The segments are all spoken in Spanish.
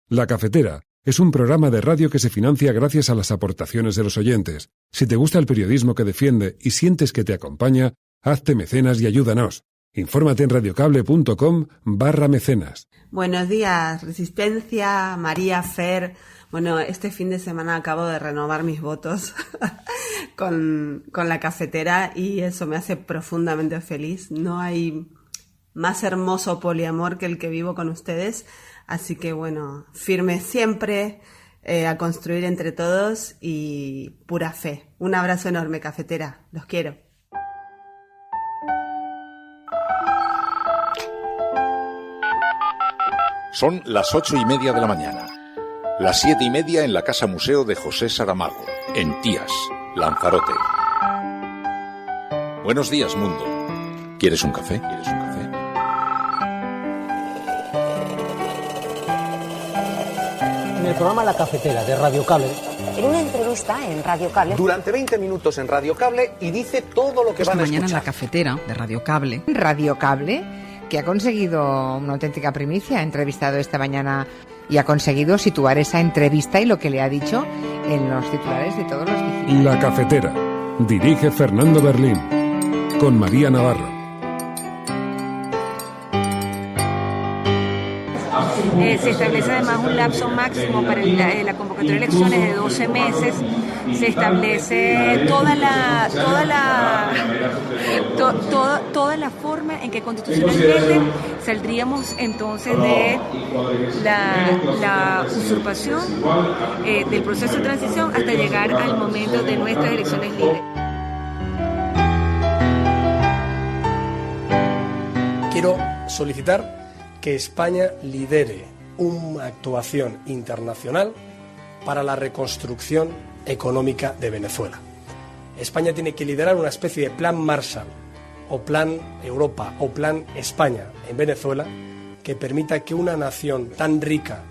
La Cafetera es un programa de radio que se financia gracias a las aportaciones de los oyentes. Si te gusta el periodismo que defiende y sientes que te acompaña, hazte mecenas y ayúdanos. Infórmate en radiocable.com/mecenas. Buenos días, Resistencia, María, Fer. Bueno, este fin de semana acabo de renovar mis votos con la Cafetera y eso me hace profundamente feliz. No hay más hermoso poliamor que el que vivo con ustedes. Así que bueno, firme siempre a construir entre todos y pura fe. Un abrazo enorme, Cafetera. Los quiero. Son las 8:30 de la mañana. Las 7:30 en la Casa Museo de José Saramago, en Tías, Lanzarote. Buenos días, mundo. ¿Quieres un café? En el programa La Cafetera de Radio Cable. En una entrevista en Radio Cable. Durante 20 minutos en Radio Cable y dice todo lo que van a escuchar. Mañana en La Cafetera de Radio Cable. Radio Cable, que ha conseguido una auténtica primicia. Ha entrevistado esta mañana y ha conseguido situar esa entrevista y lo que le ha dicho en los titulares de todos los digitales. La Cafetera. Dirige Fernando Berlín. Con María Navarro. Se establece además un lapso máximo para la convocatoria de elecciones de 12 meses. Se establece toda la forma en que constitucionalmente saldríamos entonces de la usurpación del proceso de transición hasta llegar al momento de nuestras elecciones libres. Quiero solicitar que España lidere una actuación internacional para la reconstrucción económica de Venezuela. España tiene que liderar una especie de plan Marshall, o plan Europa, o plan España en Venezuela, que permita que una nación tan rica,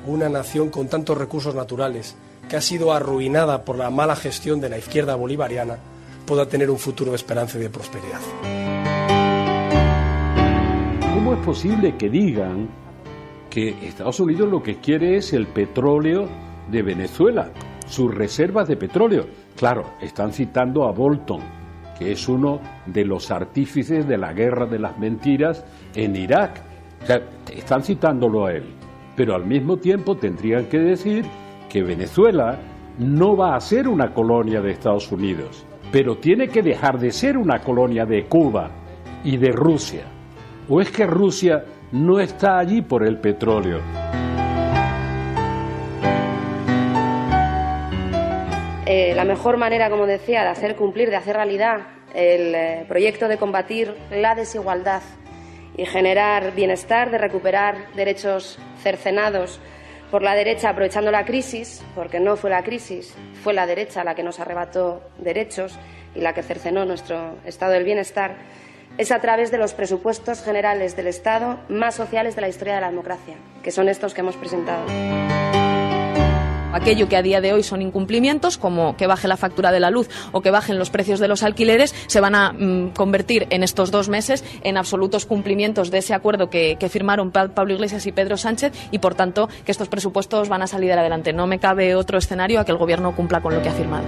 una nación con tantos recursos naturales, que ha sido arruinada por la mala gestión de la izquierda bolivariana, pueda tener un futuro de esperanza y de prosperidad. ¿Cómo es posible que digan que Estados Unidos lo que quiere es el petróleo de Venezuela, sus reservas de petróleo? Claro, están citando a Bolton, que es uno de los artífices de la guerra de las mentiras en Irak. O sea, están citándolo a él, pero al mismo tiempo tendrían que decir que Venezuela no va a ser una colonia de Estados Unidos, pero tiene que dejar de ser una colonia de Cuba y de Rusia. ¿O es que Rusia no está allí por el petróleo? La mejor manera, como decía, de hacer cumplir, de hacer realidad el proyecto de combatir la desigualdad y generar bienestar, de recuperar derechos cercenados por la derecha aprovechando la crisis, porque no fue la crisis, fue la derecha la que nos arrebató derechos y la que cercenó nuestro estado del bienestar, es a través de los presupuestos generales del Estado más sociales de la historia de la democracia, que son estos que hemos presentado. Aquello que a día de hoy son incumplimientos, como que baje la factura de la luz o que bajen los precios de los alquileres, se van a convertir en estos 2 meses en absolutos cumplimientos de ese acuerdo que firmaron Pablo Iglesias y Pedro Sánchez y, por tanto, que estos presupuestos van a salir adelante. No me cabe otro escenario a que el Gobierno cumpla con lo que ha firmado.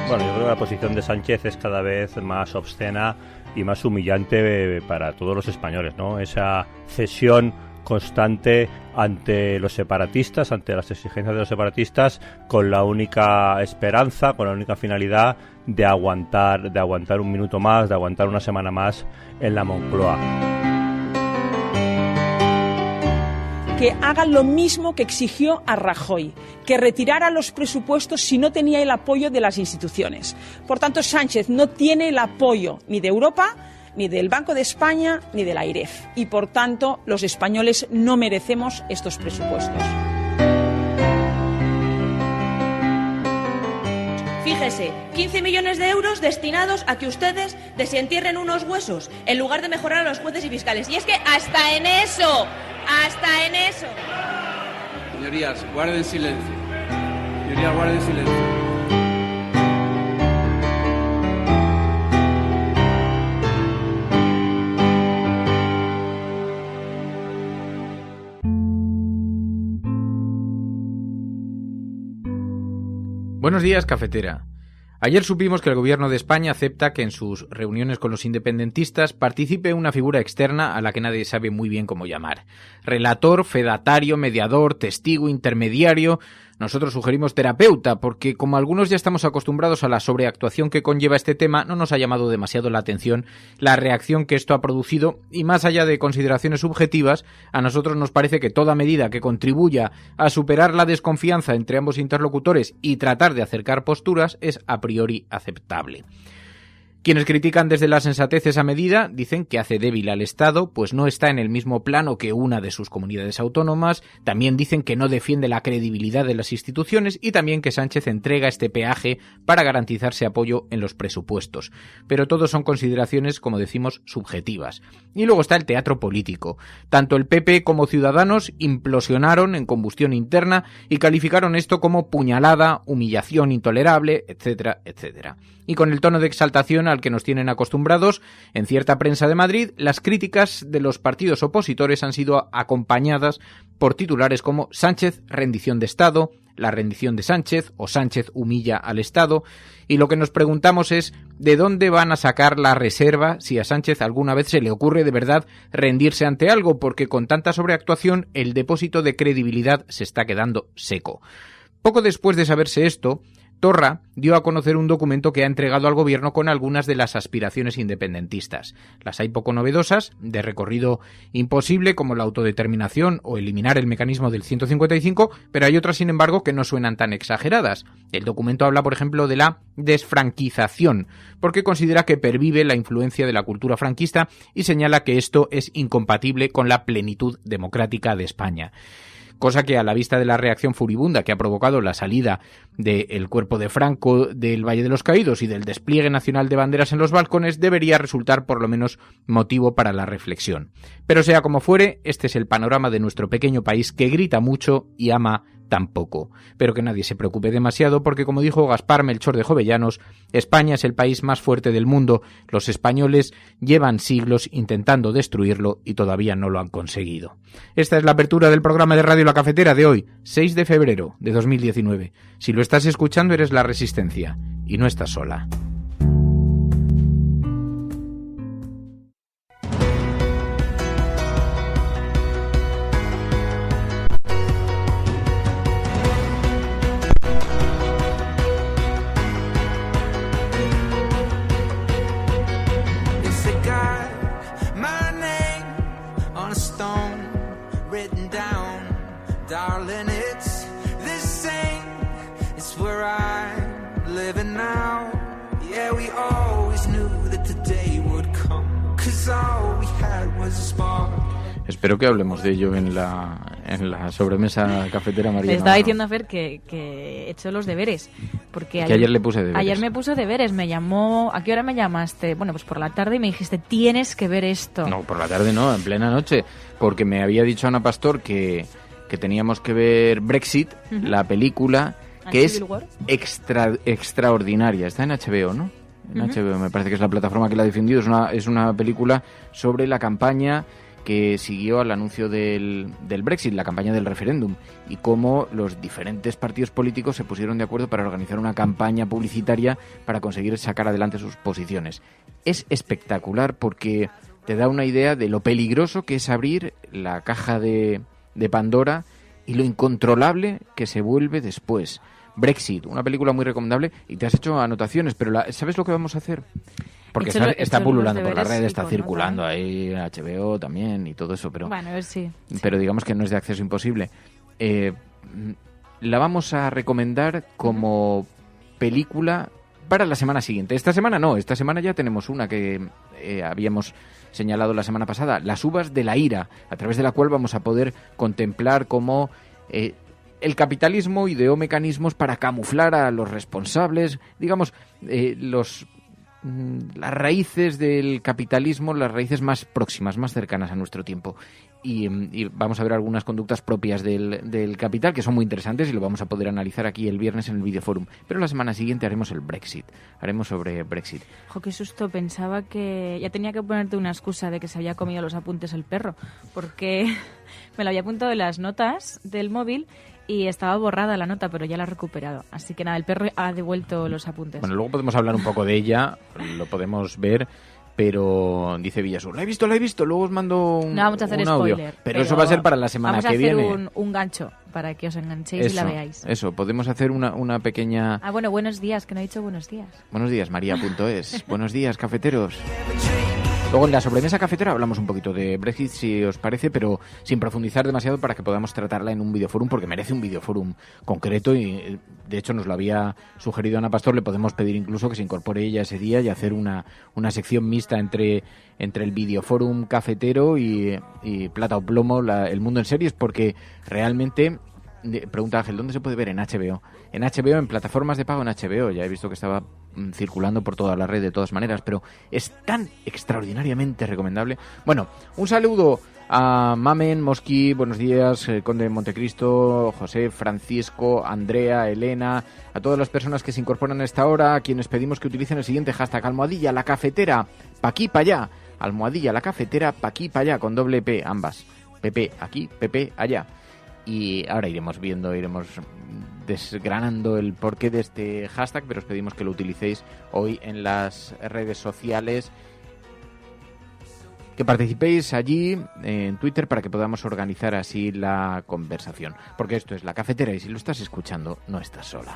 Bueno, yo creo que la posición de Sánchez es cada vez más obscena y más humillante para todos los españoles, ¿no? Esa cesión constante ante los separatistas, ante las exigencias de los separatistas, con la única esperanza, con la única finalidad de aguantar un minuto más, de aguantar una semana más en la Moncloa. Que haga lo mismo que exigió a Rajoy, que retirara los presupuestos si no tenía el apoyo de las instituciones. Por tanto, Sánchez no tiene el apoyo ni de Europa, ni del Banco de España, ni de la AIREF. Y, por tanto, los españoles no merecemos estos presupuestos. Fíjese, 15 millones de euros destinados a que ustedes desentierren unos huesos en lugar de mejorar a los jueces y fiscales. Y es que hasta en eso. Señorías, guarden silencio. Señorías, guarden silencio. Buenos días, cafetera. Ayer supimos que el gobierno de España acepta que en sus reuniones con los independentistas participe una figura externa a la que nadie sabe muy bien cómo llamar. Relator, fedatario, mediador, testigo, intermediario. Nosotros sugerimos terapeuta porque, como algunos ya estamos acostumbrados a la sobreactuación que conlleva este tema, no nos ha llamado demasiado la atención la reacción que esto ha producido y, más allá de consideraciones subjetivas, a nosotros nos parece que toda medida que contribuya a superar la desconfianza entre ambos interlocutores y tratar de acercar posturas es a priori aceptable. Quienes critican desde la sensatez esa medida dicen que hace débil al Estado, pues no está en el mismo plano que una de sus comunidades autónomas, también dicen que no defiende la credibilidad de las instituciones y también que Sánchez entrega este peaje para garantizarse apoyo en los presupuestos. Pero todo son consideraciones, como decimos, subjetivas. Y luego está el teatro político. Tanto el PP como Ciudadanos implosionaron en combustión interna y calificaron esto como puñalada, humillación intolerable, etcétera, etcétera. Y con el tono de exaltación al que nos tienen acostumbrados, en cierta prensa de Madrid, las críticas de los partidos opositores han sido acompañadas por titulares como Sánchez, rendición de Estado, la rendición de Sánchez o Sánchez humilla al Estado, y lo que nos preguntamos es ¿de dónde van a sacar la reserva si a Sánchez alguna vez se le ocurre de verdad rendirse ante algo? Porque con tanta sobreactuación el depósito de credibilidad se está quedando seco. Poco después de saberse esto, Torra dio a conocer un documento que ha entregado al gobierno con algunas de las aspiraciones independentistas. Las hay poco novedosas, de recorrido imposible, como la autodeterminación o eliminar el mecanismo del 155, pero hay otras, sin embargo, que no suenan tan exageradas. El documento habla, por ejemplo, de la desfranquización, porque considera que pervive la influencia de la cultura franquista y señala que esto es incompatible con la plenitud democrática de España. Cosa que, a la vista de la reacción furibunda que ha provocado la salida del cuerpo de Franco del Valle de los Caídos y del despliegue nacional de banderas en los balcones, debería resultar por lo menos motivo para la reflexión. Pero sea como fuere, este es el panorama de nuestro pequeño país que grita mucho y ama tan poco. Pero que nadie se preocupe demasiado porque, como dijo Gaspar Melchor de Jovellanos, España es el país más fuerte del mundo. Los españoles llevan siglos intentando destruirlo y todavía no lo han conseguido. Esta es la apertura del programa de Radio La Cafetera de hoy, 6 de febrero de 2019. Si lo estás escuchando, eres La Resistencia y no estás sola. Espero que hablemos de ello en la sobremesa cafetera, María. Le estaba diciendo a Fer que he hecho los deberes. Porque ayer le puse deberes. Ayer me puso deberes, me llamó... ¿A qué hora me llamaste? Bueno, pues por la tarde y me dijiste, tienes que ver esto. No, por la tarde no, en plena noche. Porque me había dicho Ana Pastor que teníamos que ver Brexit, la película, que es extraordinaria. Está en HBO, ¿no? En HBO, me parece que es la plataforma que la ha difundido. Es una película sobre la campaña que siguió al anuncio del Brexit, la campaña del referéndum, y cómo los diferentes partidos políticos se pusieron de acuerdo para organizar una campaña publicitaria para conseguir sacar adelante sus posiciones. Es espectacular porque te da una idea de lo peligroso que es abrir la caja de Pandora y lo incontrolable que se vuelve después. Brexit, una película muy recomendable, y te has hecho anotaciones, pero ¿sabes lo que vamos a hacer? Porque está pululando por la red, está circulando ahí HBO también y todo eso, pero bueno, a ver si pero digamos que no es de acceso imposible. La vamos a recomendar como película para la semana siguiente. Esta semana ya tenemos una que habíamos señalado la semana pasada, Las uvas de la ira, a través de la cual vamos a poder contemplar cómo el capitalismo ideó mecanismos para camuflar a los responsables, digamos, las raíces del capitalismo, las raíces más próximas, más cercanas a nuestro tiempo. Y vamos a ver algunas conductas propias del capital que son muy interesantes y lo vamos a poder analizar aquí el viernes en el Videoforum. Pero la semana siguiente haremos sobre Brexit. Jo, qué susto, pensaba que ya tenía que ponerte una excusa de que se había comido los apuntes el perro, porque me lo había apuntado en las notas del móvil y estaba borrada la nota, pero ya la he recuperado. Así que nada, el perro ha devuelto los apuntes. Bueno, luego podemos hablar un poco de ella, lo podemos ver, pero dice Villasur, la he visto, luego os mando un No vamos a hacer audio. spoiler. Pero eso va a ser para la semana que viene. Vamos a hacer un gancho para que os enganchéis y la veáis. Eso, podemos hacer una pequeña... Ah, bueno, buenos días, que no he dicho buenos días. Buenos días, María.es. Buenos días, cafeteros. Luego en la sobremesa cafetera hablamos un poquito de Brexit, si os parece, pero sin profundizar demasiado para que podamos tratarla en un videoforum, porque merece un videoforum concreto y de hecho nos lo había sugerido Ana Pastor. Le podemos pedir incluso que se incorpore ella ese día y hacer una sección mixta entre el videoforum cafetero y Plata o Plomo, el mundo en series, porque realmente... Pregunta Ángel, ¿dónde se puede ver? En HBO. En HBO, en plataformas de pago en HBO. Ya he visto que estaba circulando por toda la red de todas maneras, pero es tan extraordinariamente recomendable. Bueno, un saludo a Mamen, Mosqui, buenos días, Conde de Montecristo, José, Francisco, Andrea, Elena, a todas las personas que se incorporan a esta hora, a quienes pedimos que utilicen el siguiente hashtag, almohadilla la cafetera, pa' aquí, pa' allá. Almohadilla la cafetera, pa' aquí, pa' allá, con doble P, ambas. PP aquí, PP allá. Y ahora iremos desgranando el porqué de este hashtag, pero os pedimos que lo utilicéis hoy en las redes sociales, que participéis allí en Twitter para que podamos organizar así la conversación, porque esto es La Cafetera y si lo estás escuchando no estás sola.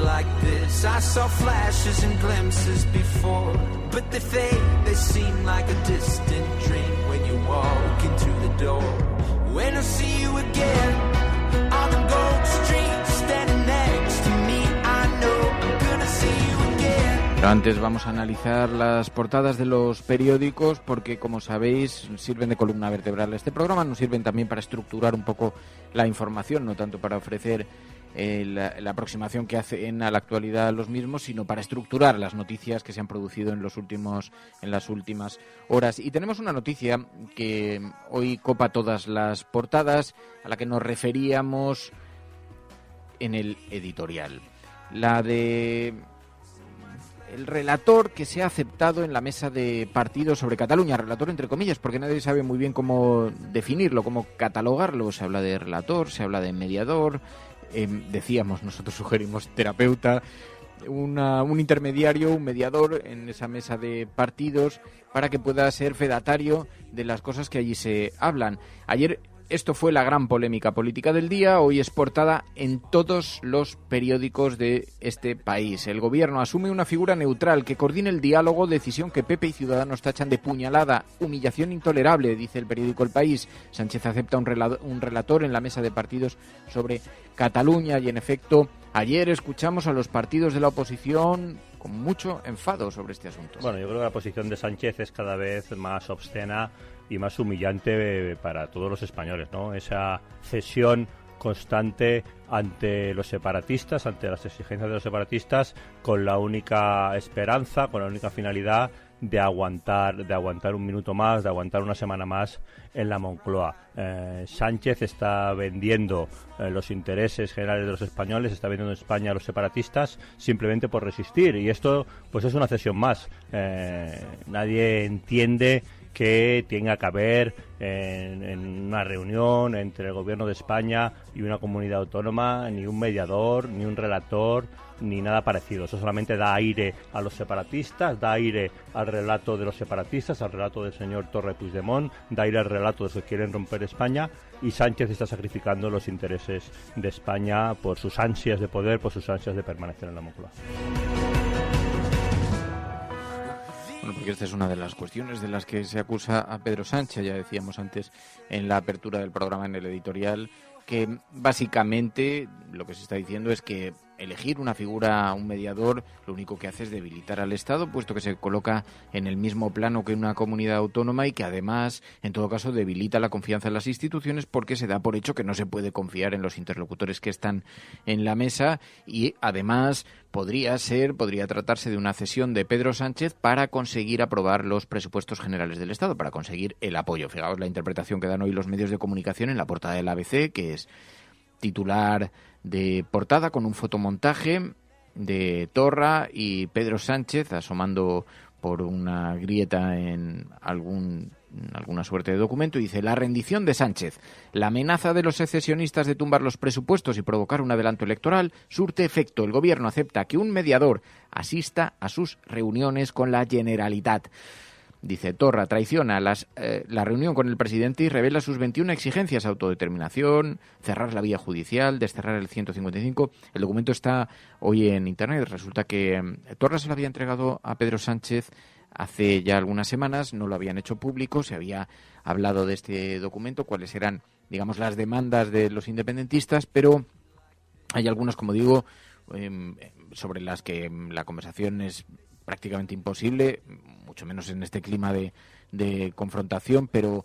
Like this, I saw flashes and glimpses before, but they fade, they seem like a distant dream when you walk into the door. When I see you again on the gold street, standing next to me, I know I'm gonna see you again. Pero antes vamos a analizar las portadas de los periódicos porque, como sabéis, sirven de columna vertebral a este programa, nos sirven también para estructurar un poco la información, no tanto para ofrecer la aproximación que hacen a la actualidad los mismos, sino para estructurar las noticias que se han producido en las últimas horas. Y tenemos una noticia que hoy copa todas las portadas, a la que nos referíamos en el editorial. La de el relator que se ha aceptado en la mesa de partidos sobre Cataluña, relator entre comillas, porque nadie sabe muy bien cómo definirlo, cómo catalogarlo. Se habla de relator, se habla de mediador, decíamos, nosotros sugerimos terapeuta, un intermediario, un mediador en esa mesa de partidos para que pueda ser fedatario de las cosas que allí se hablan. Ayer esto fue la gran polémica política del día, hoy es portada en todos los periódicos de este país. El gobierno asume una figura neutral que coordine el diálogo, decisión que PP y Ciudadanos tachan de puñalada, humillación intolerable, dice el periódico El País. Sánchez acepta un relator en la mesa de partidos sobre Cataluña y, en efecto, ayer escuchamos a los partidos de la oposición con mucho enfado sobre este asunto. Bueno, yo creo que la posición de Sánchez es cada vez más obscena y más humillante para todos los españoles, ¿no? Esa cesión constante ante los separatistas, ante las exigencias de los separatistas, con la única esperanza, con la única finalidad de aguantar un minuto más, de aguantar una semana más en la Moncloa. Sánchez está vendiendo los intereses generales de los españoles, está vendiendo España a los separatistas simplemente por resistir, y esto pues es una cesión más. Nadie entiende que tenga que haber en una reunión entre el gobierno de España y una comunidad autónoma ni un mediador, ni un relator, ni nada parecido. Eso solamente da aire a los separatistas, da aire al relato de los separatistas, al relato del señor Torra Puigdemont, da aire al relato de los que quieren romper España, y Sánchez está sacrificando los intereses de España por sus ansias de poder, por sus ansias de permanecer en la Moncloa. Bueno, porque esta es una de las cuestiones de las que se acusa a Pedro Sánchez. Ya decíamos antes en la apertura del programa, en el editorial, que básicamente lo que se está diciendo es que elegir una figura, un mediador, lo único que hace es debilitar al Estado, puesto que se coloca en el mismo plano que una comunidad autónoma y que además, en todo caso, debilita la confianza en las instituciones porque se da por hecho que no se puede confiar en los interlocutores que están en la mesa, y además podría tratarse de una cesión de Pedro Sánchez para conseguir aprobar los presupuestos generales del Estado, para conseguir el apoyo. Fijaos la interpretación que dan hoy los medios de comunicación en la portada del ABC, que es titular de portada con un fotomontaje de Torra y Pedro Sánchez asomando por una grieta en alguna suerte de documento. Dice: la rendición de Sánchez, la amenaza de los secesionistas de tumbar los presupuestos y provocar un adelanto electoral surte efecto. El gobierno acepta que un mediador asista a sus reuniones con la Generalitat. Dice: Torra traiciona la reunión con el presidente y revela sus 21 exigencias: autodeterminación, cerrar la vía judicial, desterrar el 155. El documento está hoy en Internet. Resulta que Torra se lo había entregado a Pedro Sánchez hace ya algunas semanas, no lo habían hecho público, se había hablado de este documento, cuáles eran, digamos, las demandas de los independentistas, pero hay algunas, como digo, sobre las que la conversación es prácticamente imposible, mucho menos en este clima de confrontación, pero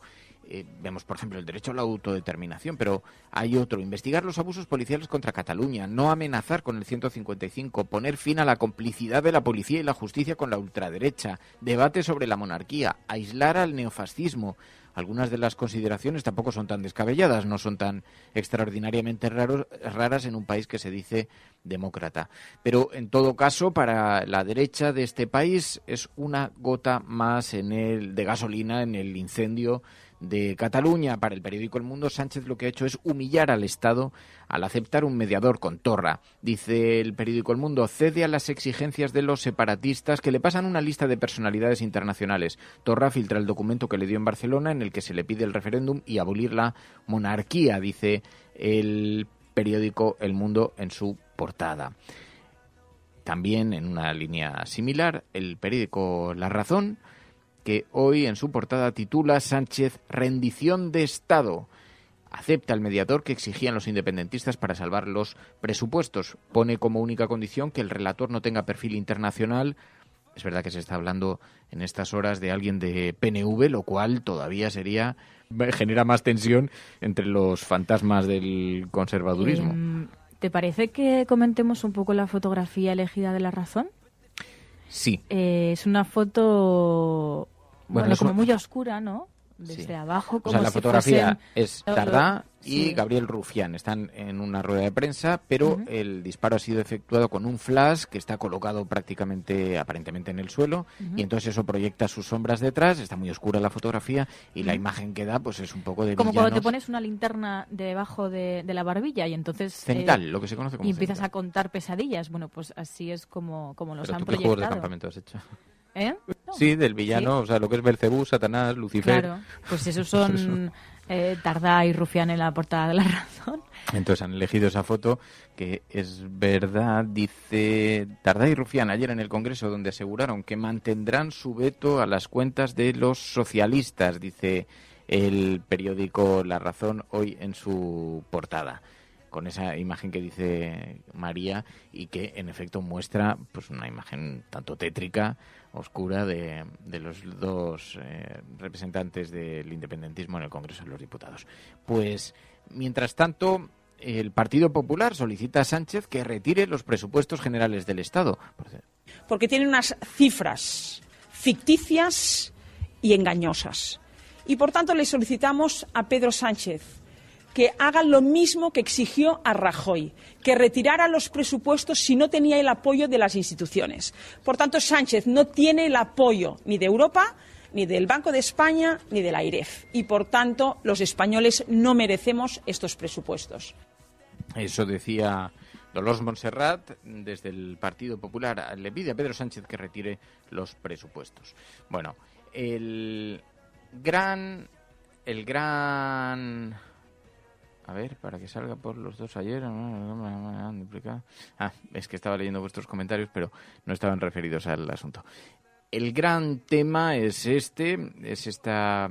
vemos, por ejemplo, el derecho a la autodeterminación, pero hay otro: investigar los abusos policiales contra Cataluña, no amenazar con el 155, poner fin a la complicidad de la policía y la justicia con la ultraderecha, debate sobre la monarquía, aislar al neofascismo. Algunas de las consideraciones tampoco son tan descabelladas, no son tan extraordinariamente raras en un país que se dice demócrata. Pero, en todo caso, para la derecha de este país es una gota más de gasolina en el incendio de Cataluña. Para el periódico El Mundo, Sánchez lo que ha hecho es humillar al Estado al aceptar un mediador con Torra. Dice el periódico El Mundo: cede a las exigencias de los separatistas, que le pasan una lista de personalidades internacionales. Torra filtra el documento que le dio en Barcelona, en el que se le pide el referéndum y abolir la monarquía, dice el periódico El Mundo en su portada. También, en una línea similar, el periódico La Razón, que hoy en su portada titula: Sánchez, rendición de Estado. Acepta el mediador que exigían los independentistas para salvar los presupuestos. Pone como única condición que el relator no tenga perfil internacional. Es verdad que se está hablando en estas horas de alguien de PNV, lo cual todavía genera más tensión entre los fantasmas del conservadurismo. ¿Te parece que comentemos un poco la fotografía elegida de La Razón? Sí. Es una foto, como muy oscura, ¿no? Desde abajo, como la fotografía es Tardá y Gabriel Rufián. Están en una rueda de prensa, pero el disparo ha sido efectuado con un flash que está colocado aparentemente en el suelo, y entonces eso proyecta sus sombras detrás. Está muy oscura la fotografía y la imagen que da pues es un poco de como villanos. Cuando te pones una linterna debajo de la barbilla y entonces cenital, lo que se conoce como y empiezas cenital. a contar pesadillas. Bueno, pues así es como los ¿Pero han tú proyectado. qué juegos de campamento has hecho? No. Sí, del villano, Sí. o sea, lo que es Belcebú, Satanás, Lucifer. Claro, pues esos son Tardá y Rufián en la portada de La Razón. Entonces han elegido esa foto, que es verdad, dice Tardá y Rufián ayer en el Congreso, donde aseguraron que mantendrán su veto a las cuentas de los socialistas, dice el periódico La Razón hoy en su portada, con esa imagen que dice María y que en efecto muestra pues una imagen tanto tétrica, oscura, de los dos representantes del independentismo en el Congreso de los Diputados. Pues, mientras tanto, el Partido Popular solicita a Sánchez que retire los presupuestos generales del Estado. Porque tienen unas cifras ficticias y engañosas. Y, por tanto, le solicitamos a Pedro Sánchez que haga lo mismo que exigió a Rajoy, que retirara los presupuestos si no tenía el apoyo de las instituciones. Por tanto, Sánchez no tiene el apoyo ni de Europa, ni del Banco de España, ni de la AIREF. Y, por tanto, los españoles no merecemos estos presupuestos. Eso decía Dolors Montserrat desde el Partido Popular. Le pide a Pedro Sánchez que retire los presupuestos. Bueno, el gran... A ver, para que salga por los dos ayer. Es que estaba leyendo vuestros comentarios, pero no estaban referidos al asunto. El gran tema es esta,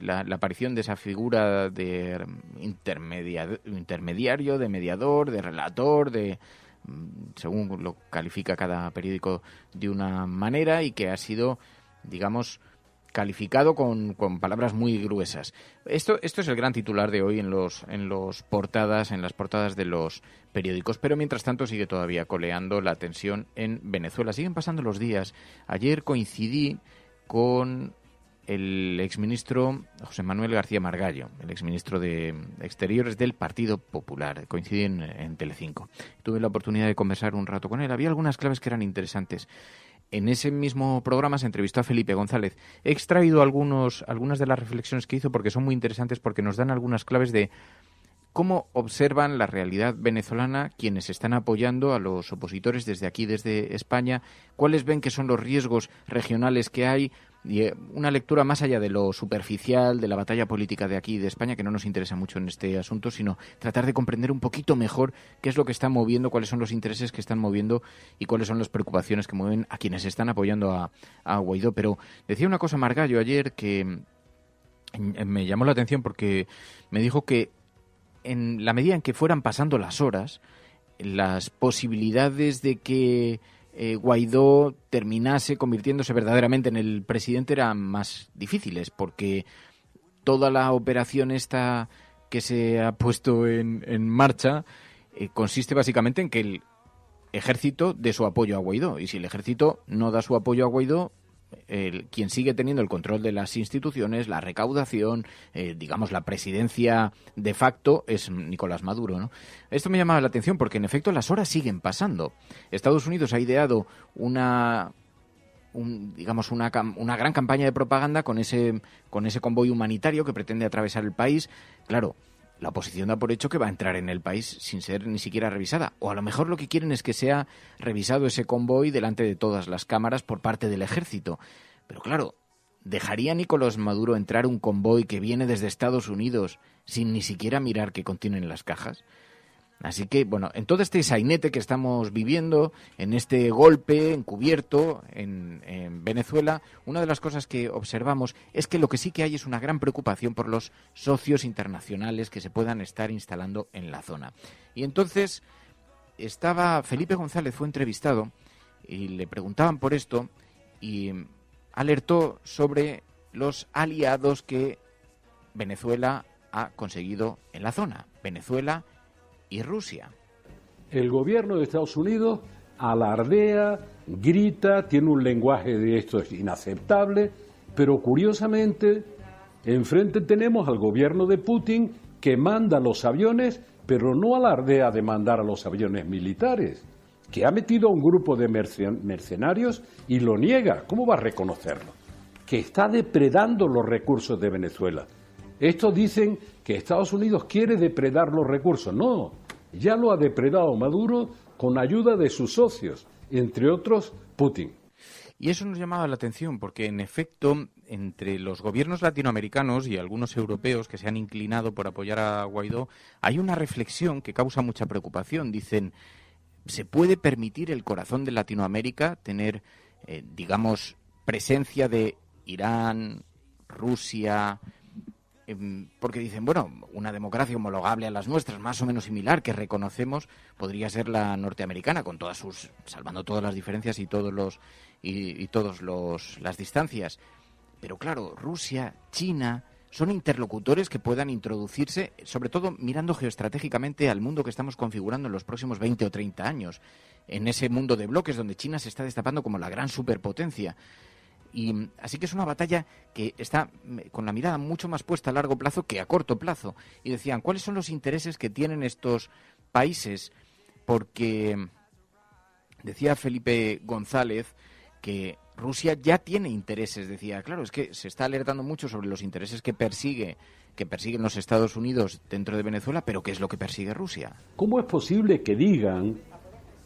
la aparición de esa figura de intermediario, de mediador, de relator, según lo califica cada periódico de una manera, y que ha sido, digamos, calificado con palabras muy gruesas. Esto es el gran titular de hoy en las portadas de los periódicos, pero mientras tanto sigue todavía coleando la tensión en Venezuela. Siguen pasando los días. Ayer coincidí con el exministro José Manuel García Margallo, el exministro de Exteriores del Partido Popular. Coinciden en Telecinco. Tuve la oportunidad de conversar un rato con él. Había algunas claves que eran interesantes. En ese mismo programa se entrevistó a Felipe González. He extraído algunas de las reflexiones que hizo porque son muy interesantes, porque nos dan algunas claves de cómo observan la realidad venezolana quienes están apoyando a los opositores desde aquí, desde España, cuáles ven que son los riesgos regionales que hay, y una lectura más allá de lo superficial, de la batalla política de aquí, de España, que no nos interesa mucho en este asunto, sino tratar de comprender un poquito mejor qué es lo que está moviendo, cuáles son los intereses que están moviendo y cuáles son las preocupaciones que mueven a quienes están apoyando a Guaidó. Pero decía una cosa Margallo ayer que me llamó la atención, porque me dijo que en la medida en que fueran pasando las horas, las posibilidades de que Guaidó terminase convirtiéndose verdaderamente en el presidente eran más difíciles, porque toda la operación esta que se ha puesto en marcha consiste básicamente en que el ejército dé su apoyo a Guaidó, y si el ejército no da su apoyo a Guaidó, quien sigue teniendo el control de las instituciones, la recaudación, digamos la presidencia de facto, es Nicolás Maduro, ¿no? Esto me llamaba la atención porque en efecto las horas siguen pasando. Estados Unidos ha ideado una gran campaña de propaganda con ese convoy humanitario que pretende atravesar el país. Claro, la oposición da por hecho que va a entrar en el país sin ser ni siquiera revisada. O a lo mejor lo que quieren es que sea revisado ese convoy delante de todas las cámaras por parte del ejército. Pero claro, ¿dejaría Nicolás Maduro entrar un convoy que viene desde Estados Unidos sin ni siquiera mirar qué contienen las cajas? Así que, bueno, en todo este sainete que estamos viviendo, en este golpe encubierto en Venezuela, una de las cosas que observamos es que lo que sí que hay es una gran preocupación por los socios internacionales que se puedan estar instalando en la zona. Y entonces Felipe González fue entrevistado y le preguntaban por esto y alertó sobre los aliados que Venezuela ha conseguido en la zona. Venezuela y Rusia. El gobierno de Estados Unidos alardea, grita, tiene un lenguaje de esto es inaceptable, pero curiosamente enfrente tenemos al gobierno de Putin que manda los aviones, pero no alardea de mandar a los aviones militares, que ha metido a un grupo de mercenarios y lo niega. ¿Cómo va a reconocerlo? Que está depredando los recursos de Venezuela. Estos dicen que Estados Unidos quiere depredar los recursos. No, ya lo ha depredado Maduro con ayuda de sus socios, entre otros Putin. Y eso nos llamaba la atención porque, en efecto, entre los gobiernos latinoamericanos y algunos europeos que se han inclinado por apoyar a Guaidó, hay una reflexión que causa mucha preocupación. Dicen, ¿se puede permitir el corazón de Latinoamérica tener, digamos, presencia de Irán, Rusia? Porque dicen, bueno, una democracia homologable a las nuestras, más o menos similar, que reconocemos, podría ser la norteamericana, con todas sus, salvando todas las diferencias y todas las distancias. Pero claro, Rusia, China, son interlocutores que puedan introducirse, sobre todo mirando geoestratégicamente al mundo que estamos configurando en los próximos 20 o 30 años, en ese mundo de bloques donde China se está destapando como la gran superpotencia. Y así que es una batalla que está con la mirada mucho más puesta a largo plazo que a corto plazo. Y decían, ¿cuáles son los intereses que tienen estos países? Porque decía Felipe González que Rusia ya tiene intereses. Decía, claro, es que se está alertando mucho sobre los intereses que persiguen los Estados Unidos dentro de Venezuela, pero ¿qué es lo que persigue Rusia? ¿Cómo es posible que digan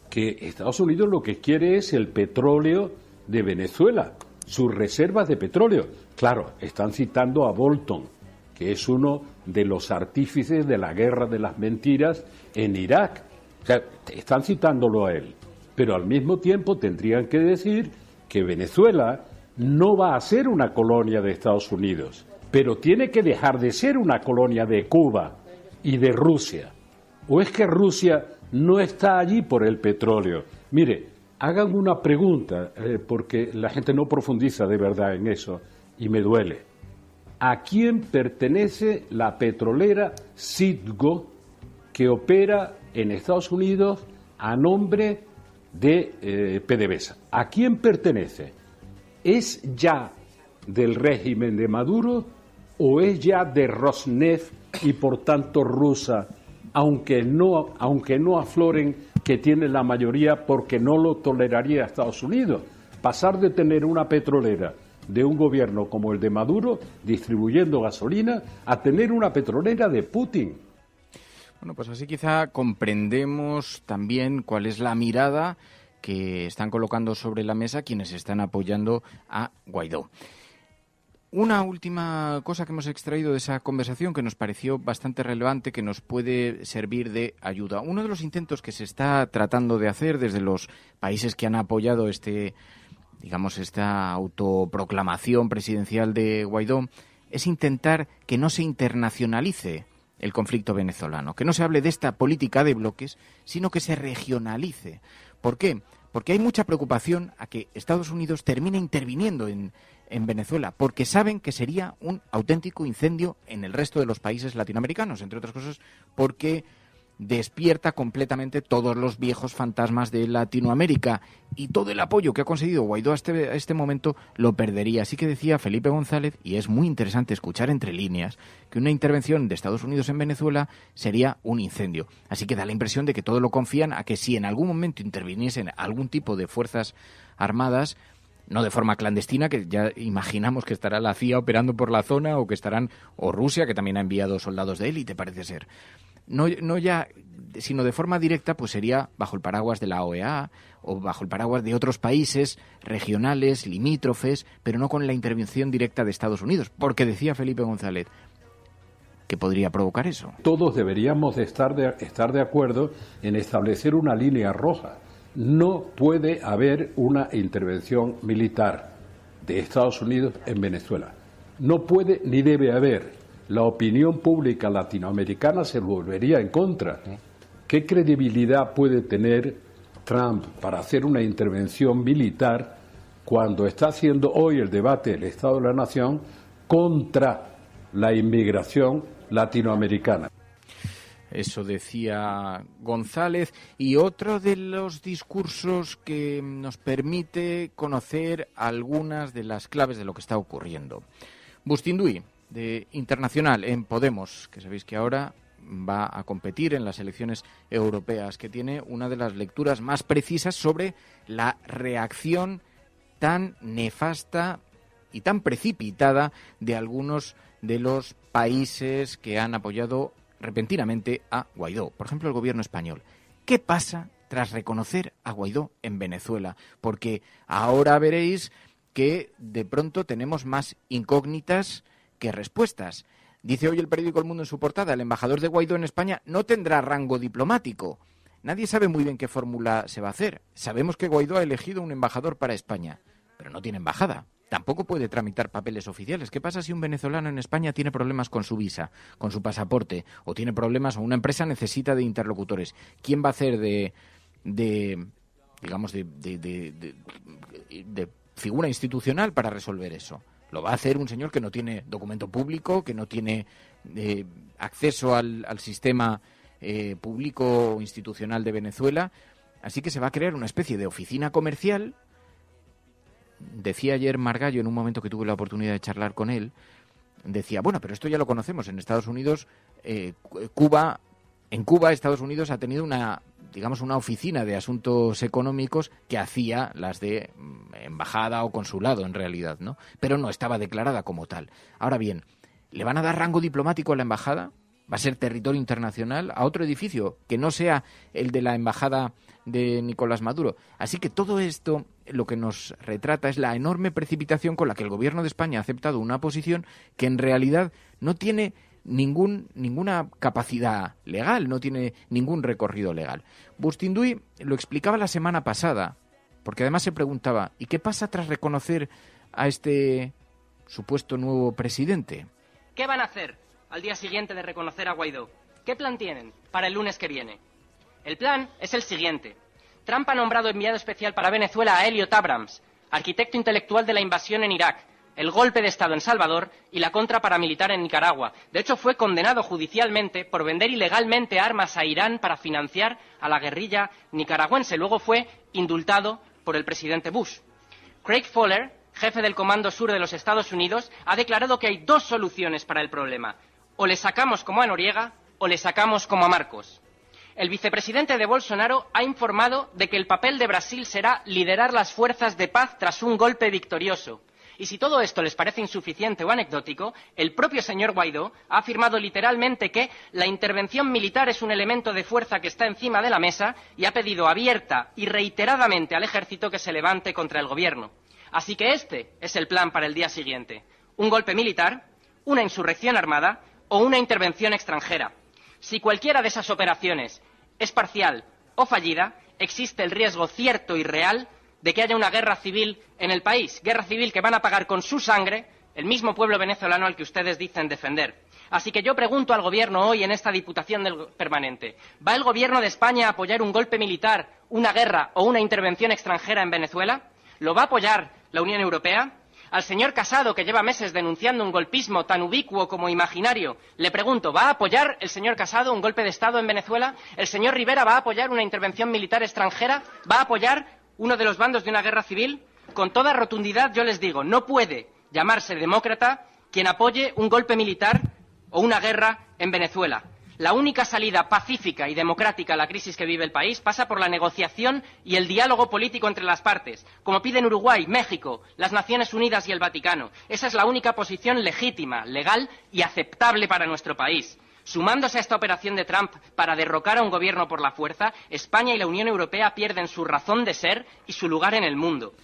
que Estados Unidos lo que quiere es el petróleo de Venezuela? Sus reservas de petróleo. Claro, están citando a Bolton, que es uno de los artífices de la guerra de las mentiras en Irak. O sea, están citándolo a él. Pero al mismo tiempo tendrían que decir que Venezuela no va a ser una colonia de Estados Unidos, pero tiene que dejar de ser una colonia de Cuba y de Rusia. ¿O es que Rusia no está allí por el petróleo? Mire, hagan una pregunta, porque la gente no profundiza de verdad en eso y me duele. ¿A quién pertenece la petrolera Citgo que opera en Estados Unidos a nombre de PDVSA? ¿A quién pertenece? ¿Es ya del régimen de Maduro o es ya de Rosneft y por tanto rusa, aunque no afloren que tiene la mayoría porque no lo toleraría Estados Unidos? Pasar de tener una petrolera de un gobierno como el de Maduro distribuyendo gasolina a tener una petrolera de Putin. Bueno, pues así quizá comprendemos también cuál es la mirada que están colocando sobre la mesa quienes están apoyando a Guaidó. Una última cosa que hemos extraído de esa conversación que nos pareció bastante relevante, que nos puede servir de ayuda. Uno de los intentos que se está tratando de hacer desde los países que han apoyado esta autoproclamación presidencial de Guaidó es intentar que no se internacionalice el conflicto venezolano, que no se hable de esta política de bloques, sino que se regionalice. ¿Por qué? Porque hay mucha preocupación a que Estados Unidos termine interviniendo en Venezuela, porque saben que sería un auténtico incendio en el resto de los países latinoamericanos, entre otras cosas porque despierta completamente todos los viejos fantasmas de Latinoamérica y todo el apoyo que ha conseguido Guaidó a este momento lo perdería. Así que decía Felipe González, y es muy interesante escuchar entre líneas, que una intervención de Estados Unidos en Venezuela sería un incendio. Así que da la impresión de que todo lo confían a que si en algún momento interviniesen algún tipo de fuerzas armadas, no de forma clandestina, que ya imaginamos que estará la CIA operando por la zona, o Rusia, que también ha enviado soldados de élite, parece ser. No ya, sino de forma directa, pues sería bajo el paraguas de la OEA o bajo el paraguas de otros países regionales, limítrofes, pero no con la intervención directa de Estados Unidos, porque decía Felipe González que podría provocar eso. Todos deberíamos de estar de acuerdo en establecer una línea roja. No puede haber una intervención militar de Estados Unidos en Venezuela. No puede ni debe haber. La opinión pública latinoamericana se volvería en contra. ¿Qué credibilidad puede tener Trump para hacer una intervención militar cuando está haciendo hoy el debate del Estado de la Nación contra la inmigración latinoamericana? Eso decía González. Y otro de los discursos que nos permite conocer algunas de las claves de lo que está ocurriendo. Bustinduy, de Internacional en Podemos, que sabéis que ahora va a competir en las elecciones europeas, que tiene una de las lecturas más precisas sobre la reacción tan nefasta y tan precipitada de algunos de los países que han apoyado repentinamente a Guaidó. Por ejemplo, el gobierno español. ¿Qué pasa tras reconocer a Guaidó en Venezuela? Porque ahora veréis que de pronto tenemos más incógnitas que respuestas. Dice hoy el periódico El Mundo en su portada, el embajador de Guaidó en España no tendrá rango diplomático. Nadie sabe muy bien qué fórmula se va a hacer. Sabemos que Guaidó ha elegido un embajador para España, pero no tiene embajada. Tampoco puede tramitar papeles oficiales. ¿Qué pasa si un venezolano en España tiene problemas con su visa, con su pasaporte, o tiene problemas o una empresa necesita de interlocutores? ¿Quién va a hacer de figura institucional para resolver eso? Lo va a hacer un señor que no tiene documento público, que no tiene acceso al sistema público o institucional de Venezuela. Así que se va a crear una especie de oficina comercial. Decía ayer Margallo, en un momento que tuve la oportunidad de charlar con él, decía, bueno, pero esto ya lo conocemos. En Estados Unidos, en Cuba, Estados Unidos ha tenido una oficina de asuntos económicos que hacía las de embajada o consulado en realidad, ¿no? Pero no estaba declarada como tal. Ahora bien, ¿le van a dar rango diplomático a la embajada? ¿Va a ser territorio internacional a otro edificio que no sea el de la embajada de Nicolás Maduro? Así que todo esto lo que nos retrata es la enorme precipitación con la que el gobierno de España ha aceptado una posición que en realidad no tiene ninguna capacidad legal, no tiene ningún recorrido legal. Bustinduy lo explicaba la semana pasada, porque además se preguntaba, ¿y qué pasa tras reconocer a este supuesto nuevo presidente? ¿Qué van a hacer al día siguiente de reconocer a Guaidó? ¿Qué plan tienen para el lunes que viene? El plan es el siguiente. Trump ha nombrado enviado especial para Venezuela a Elliot Abrams, arquitecto intelectual de la invasión en Irak, el golpe de Estado en Salvador y la contra paramilitar en Nicaragua. De hecho, fue condenado judicialmente por vender ilegalmente armas a Irán para financiar a la guerrilla nicaragüense. Luego fue indultado por el presidente Bush. Craig Fowler, jefe del Comando Sur de los Estados Unidos, ha declarado que hay dos soluciones para el problema. O le sacamos como a Noriega o le sacamos como a Marcos. El vicepresidente de Bolsonaro ha informado de que el papel de Brasil será liderar las fuerzas de paz tras un golpe victorioso. Y si todo esto les parece insuficiente o anecdótico, el propio señor Guaidó ha afirmado literalmente que la intervención militar es un elemento de fuerza que está encima de la mesa y ha pedido abierta y reiteradamente al ejército que se levante contra el gobierno. Así que este es el plan para el día siguiente: un golpe militar, una insurrección armada o una intervención extranjera. Si cualquiera de esas operaciones es parcial o fallida, existe el riesgo cierto y real de que haya una guerra civil en el país, guerra civil que van a pagar con su sangre el mismo pueblo venezolano al que ustedes dicen defender. Así que yo pregunto al Gobierno hoy en esta Diputación Permanente: ¿va el Gobierno de España a apoyar un golpe militar, una guerra o una intervención extranjera en Venezuela? ¿Lo va a apoyar la Unión Europea? Al señor Casado, que lleva meses denunciando un golpismo tan ubicuo como imaginario, le pregunto: ¿va a apoyar el señor Casado un golpe de Estado en Venezuela? ¿El señor Rivera va a apoyar una intervención militar extranjera? ¿Va a apoyar uno de los bandos de una guerra civil? Con toda rotundidad yo les digo: no puede llamarse demócrata quien apoye un golpe militar o una guerra en Venezuela. La única salida pacífica y democrática a la crisis que vive el país pasa por la negociación y el diálogo político entre las partes, como piden Uruguay, México, las Naciones Unidas y el Vaticano. Esa es la única posición legítima, legal y aceptable para nuestro país. Sumándose a esta operación de Trump para derrocar a un gobierno por la fuerza, España y la Unión Europea pierden su razón de ser y su lugar en el mundo.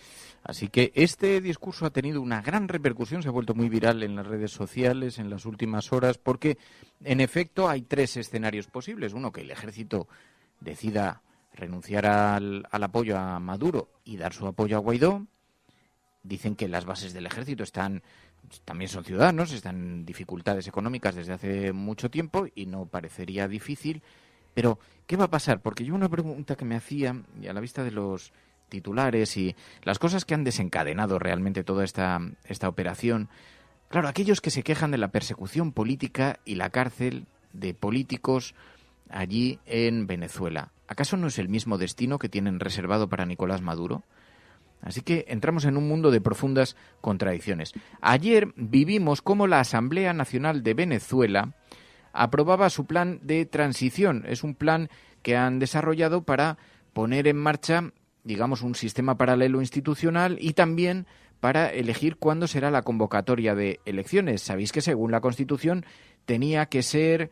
Así que este discurso ha tenido una gran repercusión, se ha vuelto muy viral en las redes sociales en las últimas horas, porque en efecto hay tres escenarios posibles. Uno, que el ejército decida renunciar al apoyo a Maduro y dar su apoyo a Guaidó. Dicen que las bases del ejército también son ciudadanos, están en dificultades económicas desde hace mucho tiempo y no parecería difícil. Pero, ¿qué va a pasar? Porque yo una pregunta que me hacía, y a la vista de los titulares y las cosas que han desencadenado realmente toda esta operación, claro, aquellos que se quejan de la persecución política y la cárcel de políticos allí en Venezuela, ¿acaso no es el mismo destino que tienen reservado para Nicolás Maduro? Así que entramos en un mundo de profundas contradicciones. Ayer vivimos cómo la Asamblea Nacional de Venezuela aprobaba su plan de transición. Es un plan que han desarrollado para poner en marcha, digamos, un sistema paralelo institucional y también para elegir cuándo será la convocatoria de elecciones. Sabéis que según la Constitución tenía que ser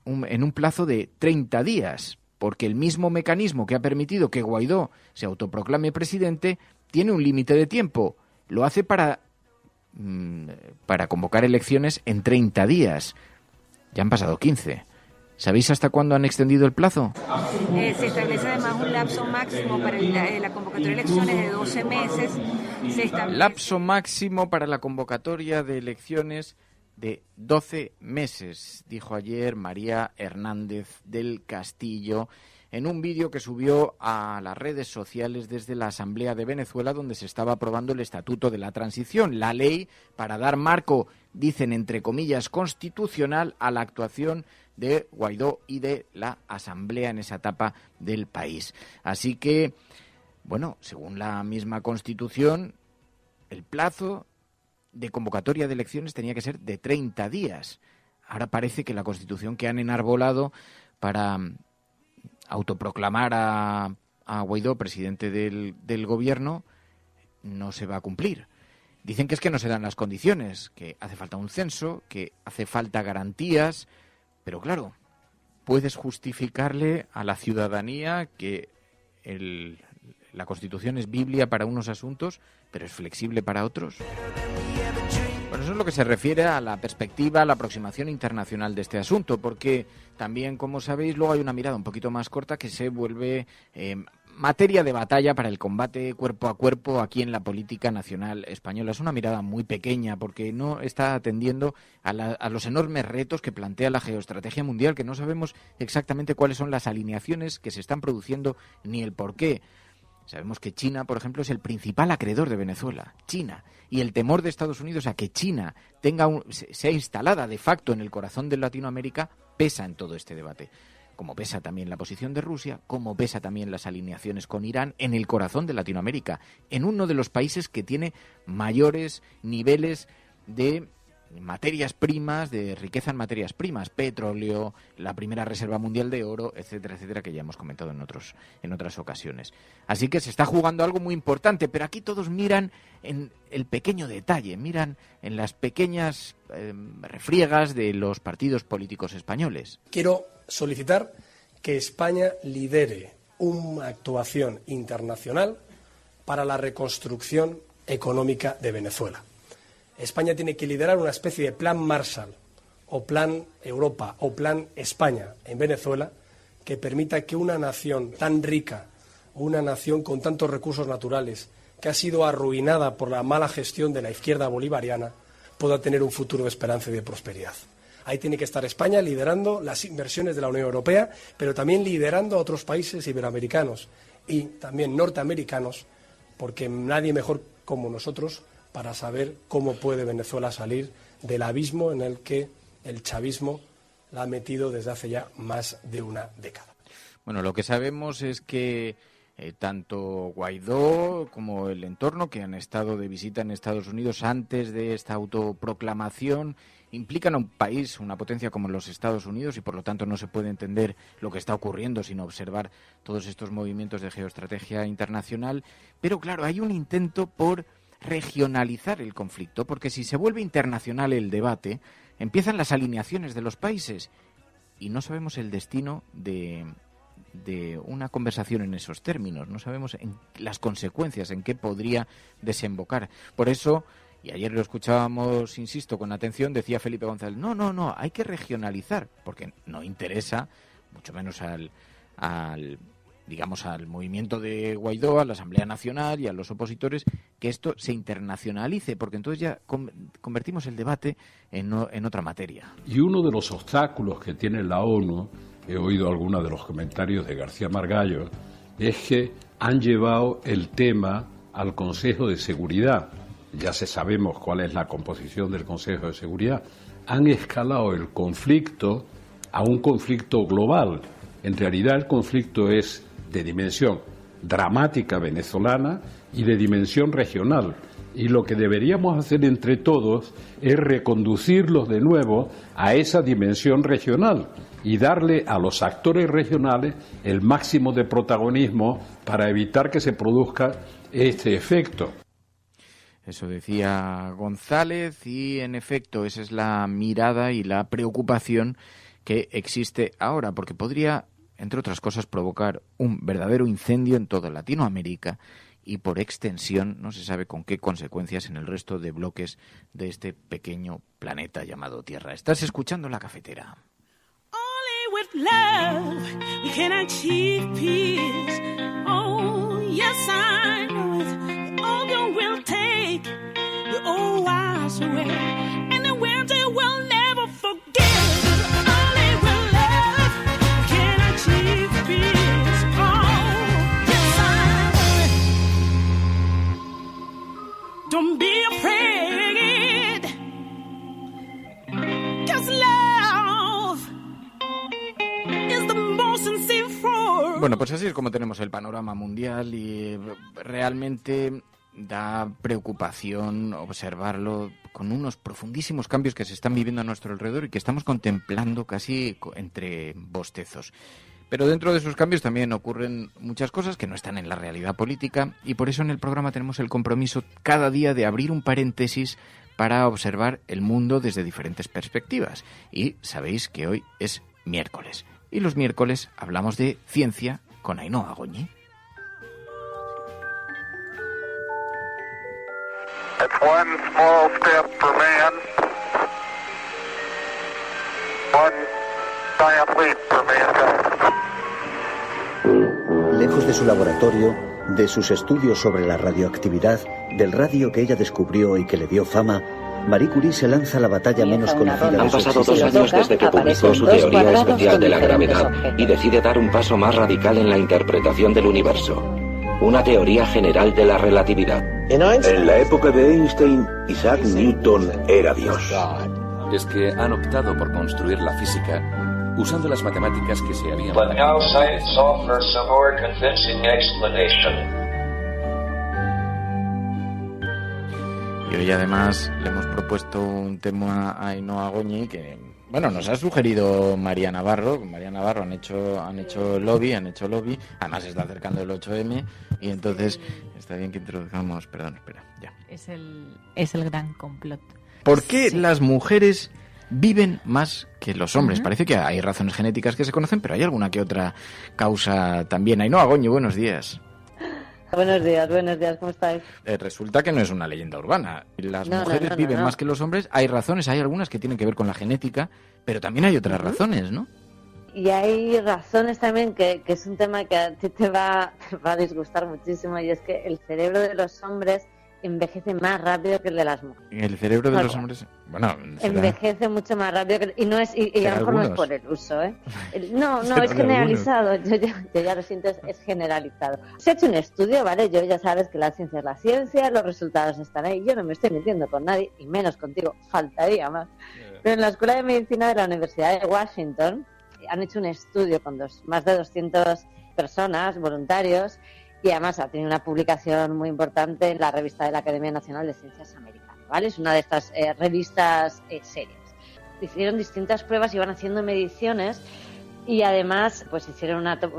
en un plazo de 30 días, porque el mismo mecanismo que ha permitido que Guaidó se autoproclame presidente tiene un límite de tiempo. Lo hace para convocar elecciones en 30 días. Ya han pasado 15. ¿Sabéis hasta cuándo han extendido el plazo? Se establece además un lapso máximo para la convocatoria de elecciones de 12 meses. Lapso máximo para la convocatoria de elecciones de 12 meses, dijo ayer María Hernández del Castillo en un vídeo que subió a las redes sociales desde la Asamblea de Venezuela, donde se estaba aprobando el Estatuto de la Transición, la ley para dar marco, dicen entre comillas, constitucional a la actuación de Guaidó y de la Asamblea en esa etapa del país. Así que, bueno, según la misma Constitución, el plazo de convocatoria de elecciones tenía que ser de 30 días. Ahora parece que la Constitución que han enarbolado para autoproclamar a Guaidó presidente del gobierno no se va a cumplir. Dicen que es que no se dan las condiciones, que hace falta un censo, que hace falta garantías, pero claro, puedes justificarle a la ciudadanía que la Constitución es Biblia para unos asuntos, pero es flexible para otros. Bueno, eso es lo que se refiere a la perspectiva, a la aproximación internacional de este asunto, porque también, como sabéis, luego hay una mirada un poquito más corta que se vuelve materia de batalla para el combate cuerpo a cuerpo aquí en la política nacional española. Es una mirada muy pequeña porque no está atendiendo a los enormes retos que plantea la geoestrategia mundial, que no sabemos exactamente cuáles son las alineaciones que se están produciendo ni el por qué. Sabemos que China, por ejemplo, es el principal acreedor de Venezuela, China, y el temor de Estados Unidos a que China sea instalada de facto en el corazón de Latinoamérica pesa en todo este debate. como pesa también la posición de Rusia, como pesa también las alineaciones con Irán en el corazón de Latinoamérica, en uno de los países que tiene mayores niveles de materias primas, de riqueza en materias primas, petróleo, la primera reserva mundial de oro, etcétera, etcétera, que ya hemos comentado en otras ocasiones. Así que se está jugando algo muy importante, pero aquí todos miran en el pequeño detalle, miran en las pequeñas refriegas de los partidos políticos españoles. Quiero solicitar que España lidere una actuación internacional para la reconstrucción económica de Venezuela. España tiene que liderar una especie de plan Marshall, o plan Europa, o plan España en Venezuela, que permita que una nación tan rica, una nación con tantos recursos naturales, que ha sido arruinada por la mala gestión de la izquierda bolivariana, pueda tener un futuro de esperanza y de prosperidad. Ahí tiene que estar España liderando las inversiones de la Unión Europea, pero también liderando a otros países iberoamericanos y también norteamericanos, porque nadie mejor como nosotros para saber cómo puede Venezuela salir del abismo en el que el chavismo la ha metido desde hace ya más de una década. Bueno, lo que sabemos es que tanto Guaidó como el entorno, que han estado de visita en Estados Unidos antes de esta autoproclamación, implican a un país, una potencia como los Estados Unidos, y por lo tanto no se puede entender lo que está ocurriendo sin observar todos estos movimientos de geoestrategia internacional. Pero claro, hay un intento por regionalizar el conflicto, porque si se vuelve internacional el debate, empiezan las alineaciones de los países y no sabemos el destino de una conversación en esos términos, no sabemos las consecuencias, en qué podría desembocar. Por eso, y ayer lo escuchábamos, insisto, con atención, decía Felipe González, no, hay que regionalizar, porque no interesa, mucho menos al movimiento de Guaidó, a la Asamblea Nacional y a los opositores, que esto se internacionalice, porque entonces ya convertimos el debate en otra materia. Y uno de los obstáculos que tiene la ONU, he oído algunos de los comentarios de García Margallo, es que han llevado el tema al Consejo de Seguridad. Ya sabemos cuál es la composición del Consejo de Seguridad. Han escalado el conflicto a un conflicto global. En realidad el conflicto es de dimensión dramática venezolana y de dimensión regional. Y lo que deberíamos hacer entre todos es reconducirlos de nuevo a esa dimensión regional y darle a los actores regionales el máximo de protagonismo para evitar que se produzca este efecto. Eso decía González y, en efecto, esa es la mirada y la preocupación que existe ahora, porque podría, entre otras cosas, provocar un verdadero incendio en toda Latinoamérica y, por extensión, no se sabe con qué consecuencias en el resto de bloques de este pequeño planeta llamado Tierra. Estás escuchando La Cafetera. Only with love we can achieve peace. Oh, yes, I know it. All you will take the old wise away, and the winter will never forget. Only with love we can achieve peace. Oh, yes, I know it. Don't be afraid, 'cause love is the most sincere form. Bueno, pues así es como tenemos el panorama mundial y realmente da preocupación observarlo con unos profundísimos cambios que se están viviendo a nuestro alrededor y que estamos contemplando casi entre bostezos. Pero dentro de esos cambios también ocurren muchas cosas que no están en la realidad política y por eso en el programa tenemos el compromiso cada día de abrir un paréntesis para observar el mundo desde diferentes perspectivas. Y sabéis que hoy es miércoles. Y los miércoles hablamos de ciencia con Ainhoa Goñi. It's one small step for man, one giant leap for mankind. Lejos de su laboratorio, de sus estudios sobre la radioactividad, del radio que ella descubrió y que le dio fama, Marie Curie se lanza a la batalla menos conocida de su existencia. Han pasado 2 años desde que publicó su teoría especial de la gravedad y decide dar un paso más radical en la interpretación del universo. Una teoría general de la relatividad. En la época de Einstein, Isaac Newton era Dios. Es que han optado por construir la física usando las matemáticas que se habían... But now science offers a more convincing explanation. Y hoy además le hemos propuesto un tema a Ainhoa Goñi que, bueno, nos ha sugerido María Navarro. María Navarro han hecho lobby, además se está acercando el 8M y entonces está bien que introduzcamos, perdón, espera, ya. Es el gran complot. ¿Por qué las mujeres viven más que los hombres? Ajá. Parece que hay razones genéticas que se conocen, pero hay alguna que otra causa también. Ainhoa Goñi, buenos días. Buenos días, ¿cómo estáis? Resulta que no es una leyenda urbana. Las No, mujeres no, viven más que los hombres. Hay razones, hay algunas que tienen que ver con la genética, pero también hay otras razones, ¿no? Y hay razones también que es un tema que a ti te va a disgustar muchísimo, y es que el cerebro de los hombres envejece más rápido que el de las mujeres. El cerebro de los hombres, bueno, envejece mucho más rápido y no es y a lo mejor no es por el uso, ¿eh? No, es generalizado. Yo ya lo siento, es generalizado. Se ha hecho un estudio, ¿vale? Yo ya sabes que la ciencia es la ciencia, los resultados están ahí. Yo no me estoy metiendo con nadie y menos contigo, faltaría más. Pero en la Escuela de Medicina de la Universidad de Washington han hecho un estudio con más de 200 personas, voluntarios. Y además ha tenido una publicación muy importante en la revista de la Academia Nacional de Ciencias Americanas, ¿vale? Es una de estas revistas serias. Hicieron distintas pruebas, iban haciendo mediciones y además pues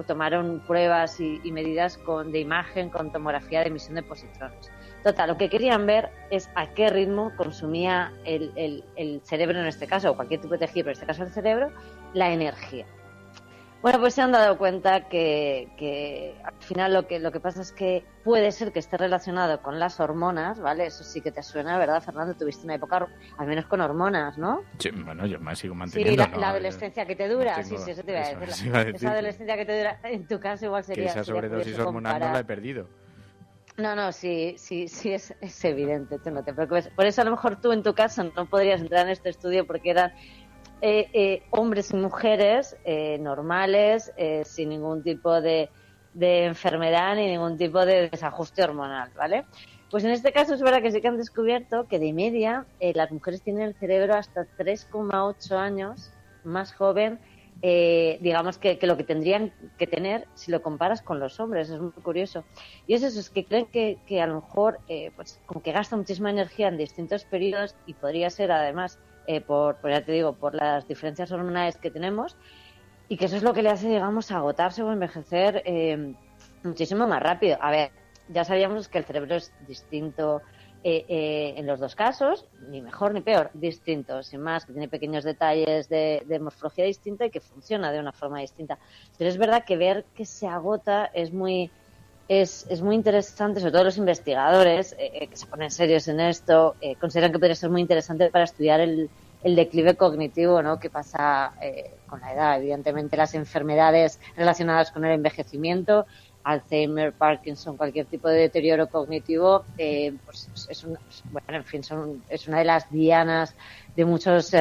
tomaron pruebas y medidas de imagen con tomografía de emisión de positrones. Total, lo que querían ver es a qué ritmo consumía el cerebro en este caso, o cualquier tipo de tejido, pero en este caso el cerebro, la energía. Bueno, pues se han dado cuenta que al final lo que pasa es que puede ser que esté relacionado con las hormonas, ¿vale? Eso sí que te suena, ¿verdad, Fernando? Tuviste una época, al menos con hormonas, ¿no? Sí, bueno, yo me sigo manteniendo. Sí, la adolescencia que te dura, sí, eso te iba a decir. Esa adolescencia que te dura, en tu caso igual sería... Que esa sobredosis hormonal no la he perdido. No, sí, es evidente, tú no te preocupes. Por eso a lo mejor tú en tu caso no podrías entrar en este estudio porque eran... hombres y mujeres normales, sin ningún tipo de enfermedad ni ningún tipo de desajuste hormonal, ¿vale? Pues en este caso es verdad que sí que han descubierto que de media las mujeres tienen el cerebro hasta 3,8 años más joven, digamos que lo que tendrían que tener si lo comparas con los hombres. Es muy curioso. Y es que creen que a lo mejor pues como que gasta muchísima energía en distintos periodos y podría ser además ya te digo, por las diferencias hormonales que tenemos, y que eso es lo que le hace, digamos, agotarse o envejecer muchísimo más rápido. A ver, ya sabíamos que el cerebro es distinto en los dos casos, ni mejor ni peor, distinto, sin más, que tiene pequeños detalles de morfología distinta y que funciona de una forma distinta. Pero es verdad que ver que se agota es muy interesante, sobre todo los investigadores que se ponen serios en esto, consideran que podría ser muy interesante para estudiar el declive cognitivo, ¿no?, que pasa con la edad. Evidentemente las enfermedades relacionadas con el envejecimiento, Alzheimer, Parkinson, cualquier tipo de deterioro cognitivo, pues es una de las dianas de muchos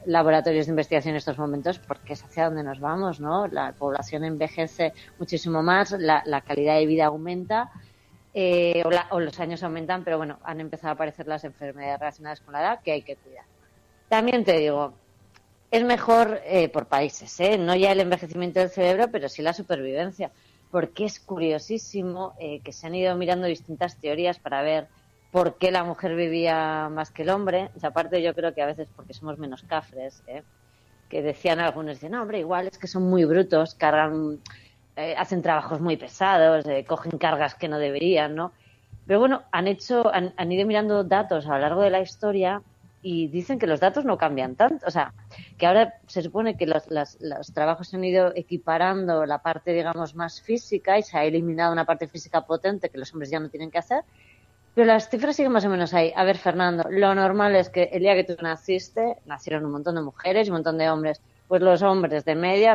laboratorios de investigación en estos momentos, porque es hacia donde nos vamos, ¿no? La población envejece muchísimo más, la calidad de vida aumenta, o los años aumentan, pero bueno, han empezado a aparecer las enfermedades relacionadas con la edad que hay que cuidar. También te digo, es mejor por países, no ya el envejecimiento del cerebro, pero sí la supervivencia, porque es curiosísimo que se han ido mirando distintas teorías para ver por qué la mujer vivía más que el hombre. Y aparte yo creo que a veces porque somos menos cafres, que decían algunos, no, hombre, igual es que son muy brutos, cargan, hacen trabajos muy pesados, cogen cargas que no deberían, ¿no? Pero bueno, han ido mirando datos a lo largo de la historia y dicen que los datos no cambian tanto. O sea, que ahora se supone que los trabajos se han ido equiparando la parte, digamos, más física y se ha eliminado una parte física potente que los hombres ya no tienen que hacer. Pero las cifras siguen más o menos ahí. A ver, Fernando, lo normal es que el día que tú naciste, nacieron un montón de mujeres y un montón de hombres. Pues los hombres de media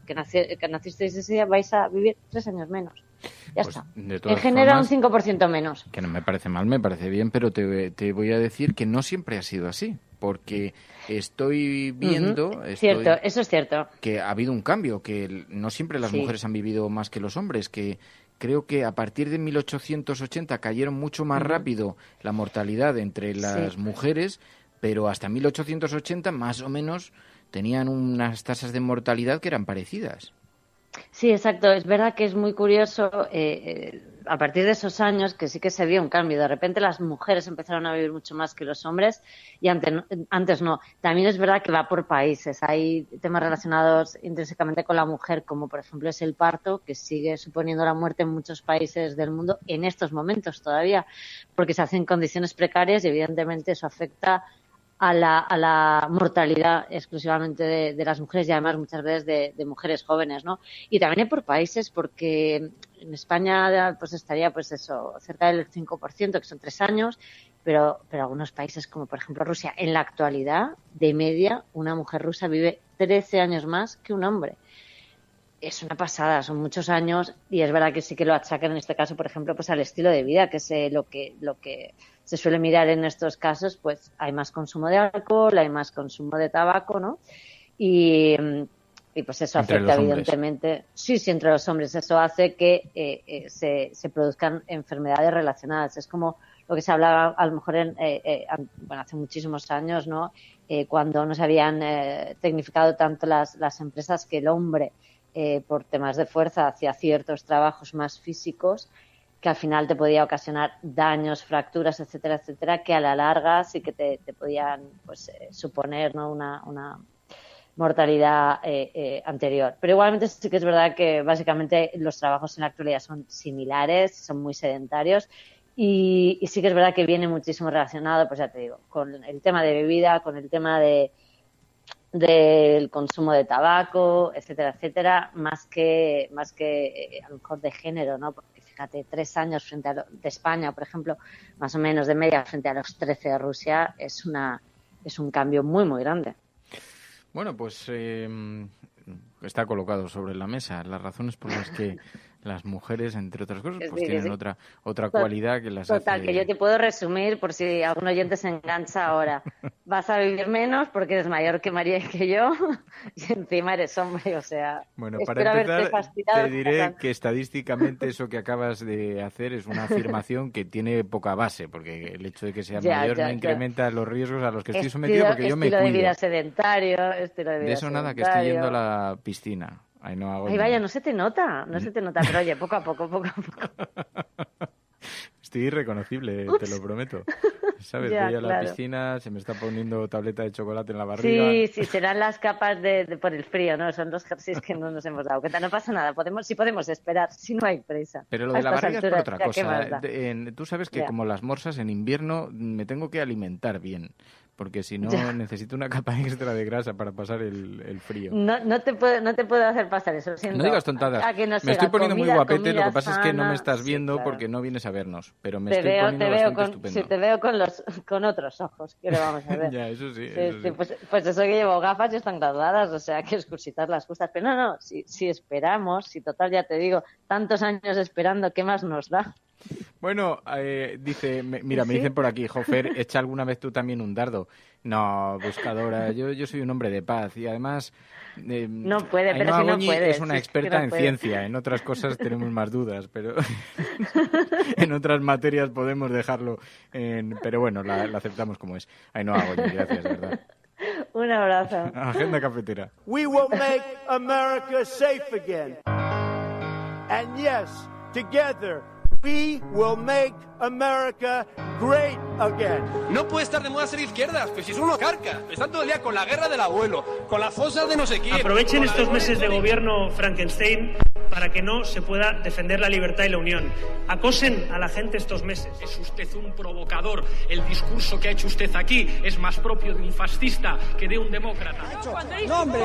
que nacisteis ese día vais a vivir 3 años menos. Ya pues, está. En general, un 5% menos. Que no me parece mal, me parece bien, pero te voy a decir que no siempre ha sido así, porque estoy viendo... Cierto, eso es cierto. Que ha habido un cambio, que no siempre las mujeres han vivido más que los hombres, que creo que a partir de 1880 cayeron mucho más rápido la mortalidad entre las mujeres, pero hasta 1880 más o menos tenían unas tasas de mortalidad que eran parecidas. Sí, exacto. Es verdad que es muy curioso, a partir de esos años que sí que se vio un cambio. De repente las mujeres empezaron a vivir mucho más que los hombres y antes no. También es verdad que va por países. Hay temas relacionados intrínsecamente con la mujer, como por ejemplo es el parto, que sigue suponiendo la muerte en muchos países del mundo en estos momentos todavía, porque se hacen condiciones precarias y evidentemente eso afecta a la mortalidad exclusivamente de las mujeres y además muchas veces de mujeres jóvenes, ¿no? Y también hay por países, porque en España pues estaría pues eso, cerca del 5%, que son 3 años, pero algunos países como por ejemplo Rusia, en la actualidad, de media, una mujer rusa vive 13 años más que un hombre. Es una pasada, son muchos años y es verdad que sí que lo achacan en este caso, por ejemplo, pues al estilo de vida, que es lo que se suele mirar en estos casos, pues hay más consumo de alcohol, hay más consumo de tabaco, ¿no? Y pues eso afecta evidentemente. Sí, entre los hombres. Eso hace que se produzcan enfermedades relacionadas. Es como lo que se hablaba a lo mejor hace muchísimos años, ¿no? Cuando no se habían tecnificado tanto las empresas, que el hombre por temas de fuerza hacía ciertos trabajos más físicos que al final te podía ocasionar daños, fracturas, etcétera, etcétera, que a la larga sí que te podían pues suponer, ¿no? una mortalidad anterior. Pero igualmente sí que es verdad que básicamente los trabajos en la actualidad son similares, son muy sedentarios y sí que es verdad que viene muchísimo relacionado, pues ya te digo, con el tema de bebida, con el tema del consumo de tabaco, etcétera, etcétera, más que a lo mejor de género, ¿no? Porque fíjate, 3 años frente de España, por ejemplo, más o menos de media frente a los 13 de Rusia, es un cambio muy, muy grande. Bueno, pues está colocado sobre la mesa las razones por las que las mujeres, entre otras cosas, pues tienen otra cualidad que las Total, hace... que yo te puedo resumir por si algún oyente se engancha ahora. Vas a vivir menos porque eres mayor que María y que yo y encima eres hombre, o sea... Bueno, para empezar, te diré que estadísticamente eso que acabas de hacer es una afirmación que tiene poca base, porque el hecho de que sea mayor no incrementa los riesgos a los que estoy sometido, porque yo me cuido. Estilo de vida sedentario, de eso nada, que estoy yendo a la piscina. Ay, vaya, no se te nota, pero oye, poco a poco. Estoy irreconocible, te lo prometo. ¿Sabes? Voy a la piscina, se me está poniendo tableta de chocolate en la barriga. Sí, serán las capas por el frío, ¿no? Son los jerseys que no nos hemos dado cuenta. No pasa nada, podemos esperar, si no hay prisa. Pero lo de la barriga es por otra cosa. Tú sabes que como las morsas en invierno me tengo que alimentar bien, porque si no necesito una capa extra de grasa para pasar el frío. No te puedo hacer pasar eso. No digas tontadas. Me estoy poniendo muy guapete, lo que pasa es que no me estás viendo porque no vienes a vernos, pero me estoy poniendo bastante estupendo. Si te veo con otros ojos, que lo vamos a ver. Ya, eso sí. Pues eso que llevo gafas y están graduadas, o sea que excusitas las justas. Pero no, si esperamos, si total ya te digo, tantos años esperando, ¿qué más nos da? Bueno, dice, me dicen por aquí, Jofer, ¿echa alguna vez tú también un dardo? No, buscadora, yo soy un hombre de paz y además... no puede, pero si no puede. Es una experta en ciencia, en otras cosas tenemos más dudas, pero en otras materias podemos dejarlo pero bueno, la aceptamos como es. Ainhoa Goñi, gracias, de verdad. Un abrazo. Agenda cafetera. We will make America safe again. And yes, together we will make America great again. No puede estar de moda ser izquierdas, pues si es uno carca. Están todo el día con la guerra del abuelo, con las fosas de no sé quién. Aprovechen estos meses de gobierno Frankenstein para que no se pueda defender la libertad y la unión. Acosen a la gente estos meses. Es usted un provocador. El discurso que ha hecho usted aquí es más propio de un fascista que de un demócrata. No, hombre,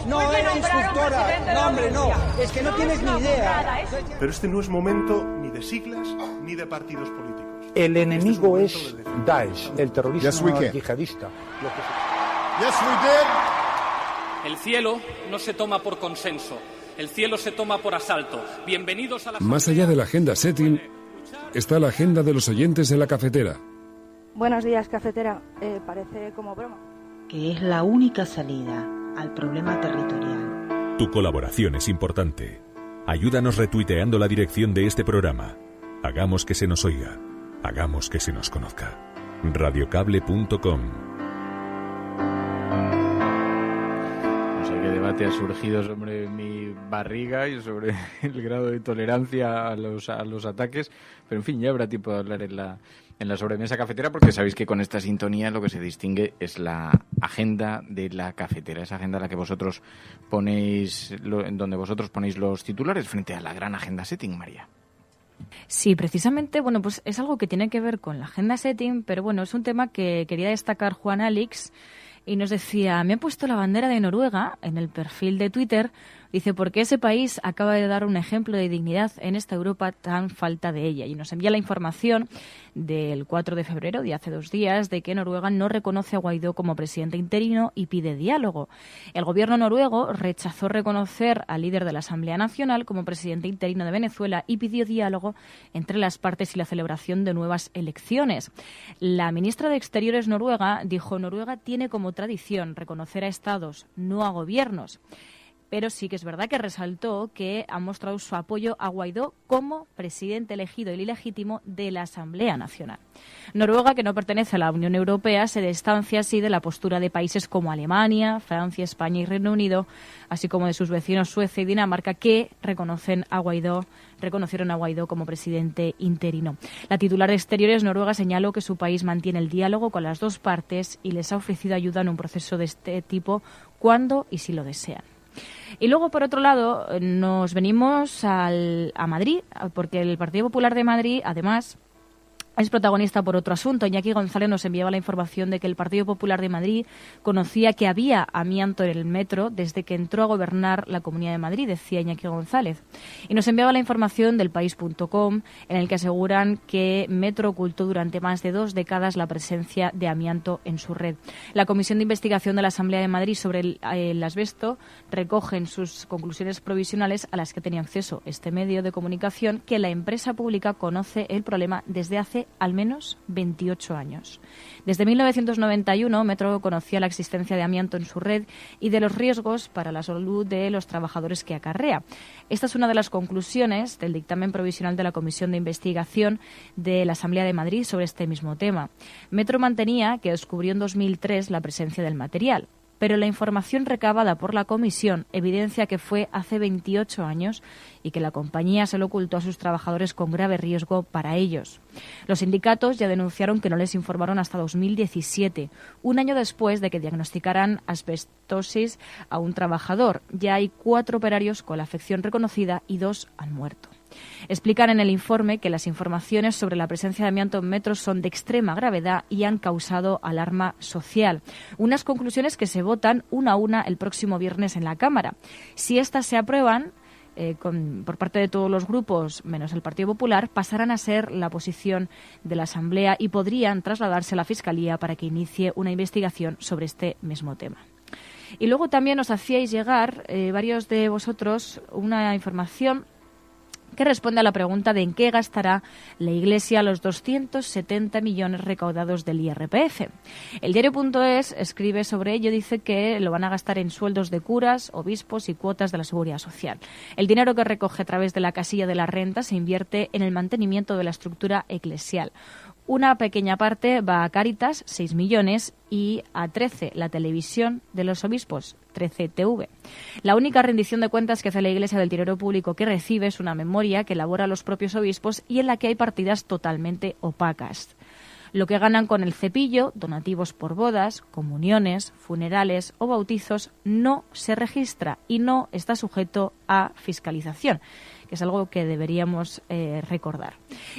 no era instructora. No, hombre, no. Es que no tienes ni idea. Pero este no es momento ni de siglas ni de partidos políticos. El enemigo es Daesh, el terrorismo yihadista. Yes, we did. El cielo no se toma por consenso. El cielo se toma por asalto. Bienvenidos a la... Más allá de la agenda setting, está la agenda de los oyentes de la cafetera. Buenos días, cafetera. Parece como broma. Que es la única salida al problema territorial. Tu colaboración es importante. Ayúdanos retuiteando la dirección de este programa. Hagamos que se nos oiga. Hagamos que se nos conozca. Radiocable.com. qué debate ha surgido sobre mi barriga y sobre el grado de tolerancia a los ataques, pero en fin, ya habrá tiempo de hablar en la sobremesa cafetera, porque sabéis que con esta sintonía lo que se distingue es la agenda de la cafetera, esa agenda en la que vosotros ponéis, en donde vosotros ponéis los titulares frente a la gran agenda setting, María. Sí, precisamente, bueno, pues es algo que tiene que ver con la agenda setting, pero bueno, es un tema que quería destacar Juan Alex y nos decía, me ha puesto la bandera de Noruega en el perfil de Twitter. Dice, porque ese país acaba de dar un ejemplo de dignidad en esta Europa tan falta de ella. Y nos envía la información del 4 de febrero, de hace 2 días, de que Noruega no reconoce a Guaidó como presidente interino y pide diálogo. El gobierno noruego rechazó reconocer al líder de la Asamblea Nacional como presidente interino de Venezuela y pidió diálogo entre las partes y la celebración de nuevas elecciones. La ministra de Exteriores noruega dijo, Noruega tiene como tradición reconocer a estados, no a gobiernos. Pero sí que es verdad que resaltó que ha mostrado su apoyo a Guaidó como presidente elegido y legítimo de la Asamblea Nacional. Noruega, que no pertenece a la Unión Europea, se distancia así de la postura de países como Alemania, Francia, España y Reino Unido, así como de sus vecinos Suecia y Dinamarca, que reconocieron a Guaidó como presidente interino. La titular de Exteriores noruega señaló que su país mantiene el diálogo con las dos partes y les ha ofrecido ayuda en un proceso de este tipo cuando y si lo desean. Y luego, por otro lado, nos venimos a Madrid, porque el Partido Popular de Madrid, además, es protagonista por otro asunto. Iñaki González nos enviaba la información de que el Partido Popular de Madrid conocía que había amianto en el metro desde que entró a gobernar la Comunidad de Madrid, decía Iñaki González. Y nos enviaba la información del país.com, en el que aseguran que Metro ocultó durante más de 2 décadas la presencia de amianto en su red. La Comisión de Investigación de la Asamblea de Madrid sobre el asbesto recoge en sus conclusiones provisionales, a las que tenía acceso este medio de comunicación, que la empresa pública conoce el problema desde hace al menos 28 años. Desde 1991, Metro conocía la existencia de amianto en su red y de los riesgos para la salud de los trabajadores que acarrea. Esta es una de las conclusiones del dictamen provisional de la Comisión de Investigación de la Asamblea de Madrid sobre este mismo tema. Metro mantenía que descubrió en 2003 la presencia del material, pero la información recabada por la comisión evidencia que fue hace 28 años y que la compañía se lo ocultó a sus trabajadores con grave riesgo para ellos. Los sindicatos ya denunciaron que no les informaron hasta 2017, un año después de que diagnosticaran asbestosis a un trabajador. Ya hay 4 operarios con la afección reconocida y 2 han muerto. Explican en el informe que las informaciones sobre la presencia de amianto en Metro son de extrema gravedad y han causado alarma social. Unas conclusiones que se votan una a una el próximo viernes en la Cámara. Si estas se aprueban por parte de todos los grupos, menos el Partido Popular, pasarán a ser la posición de la Asamblea y podrían trasladarse a la Fiscalía para que inicie una investigación sobre este mismo tema. Y luego también nos hacíais llegar, varios de vosotros, una información que responde a la pregunta de en qué gastará la Iglesia los 270 millones recaudados del IRPF. El diario.es escribe sobre ello, dice que lo van a gastar en sueldos de curas, obispos y cuotas de la Seguridad Social. El dinero que recoge a través de la casilla de la renta se invierte en el mantenimiento de la estructura eclesial. Una pequeña parte va a Cáritas, 6 millones, y a 13, la televisión de los obispos, 13 TV. La única rendición de cuentas que hace la Iglesia del dinero público que recibe es una memoria que elabora los propios obispos y en la que hay partidas totalmente opacas. Lo que ganan con el cepillo, donativos por bodas, comuniones, funerales o bautizos, no se registra y no está sujeto a fiscalización, que es algo que deberíamos recordar.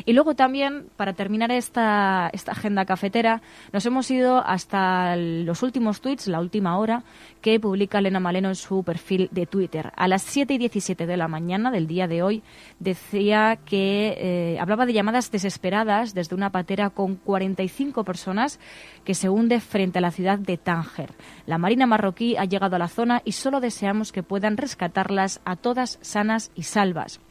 Y luego también, para terminar esta agenda cafetera, nos hemos ido hasta los últimos tuits, la última hora, que publica Elena Maleno en su perfil de Twitter. A las 7:17 de la mañana del día de hoy decía que hablaba de llamadas desesperadas desde una patera con 45 personas que se hunde frente a la ciudad de Tánger. La Marina marroquí ha llegado a la zona y solo deseamos que puedan rescatarlas a todas sanas y salvas.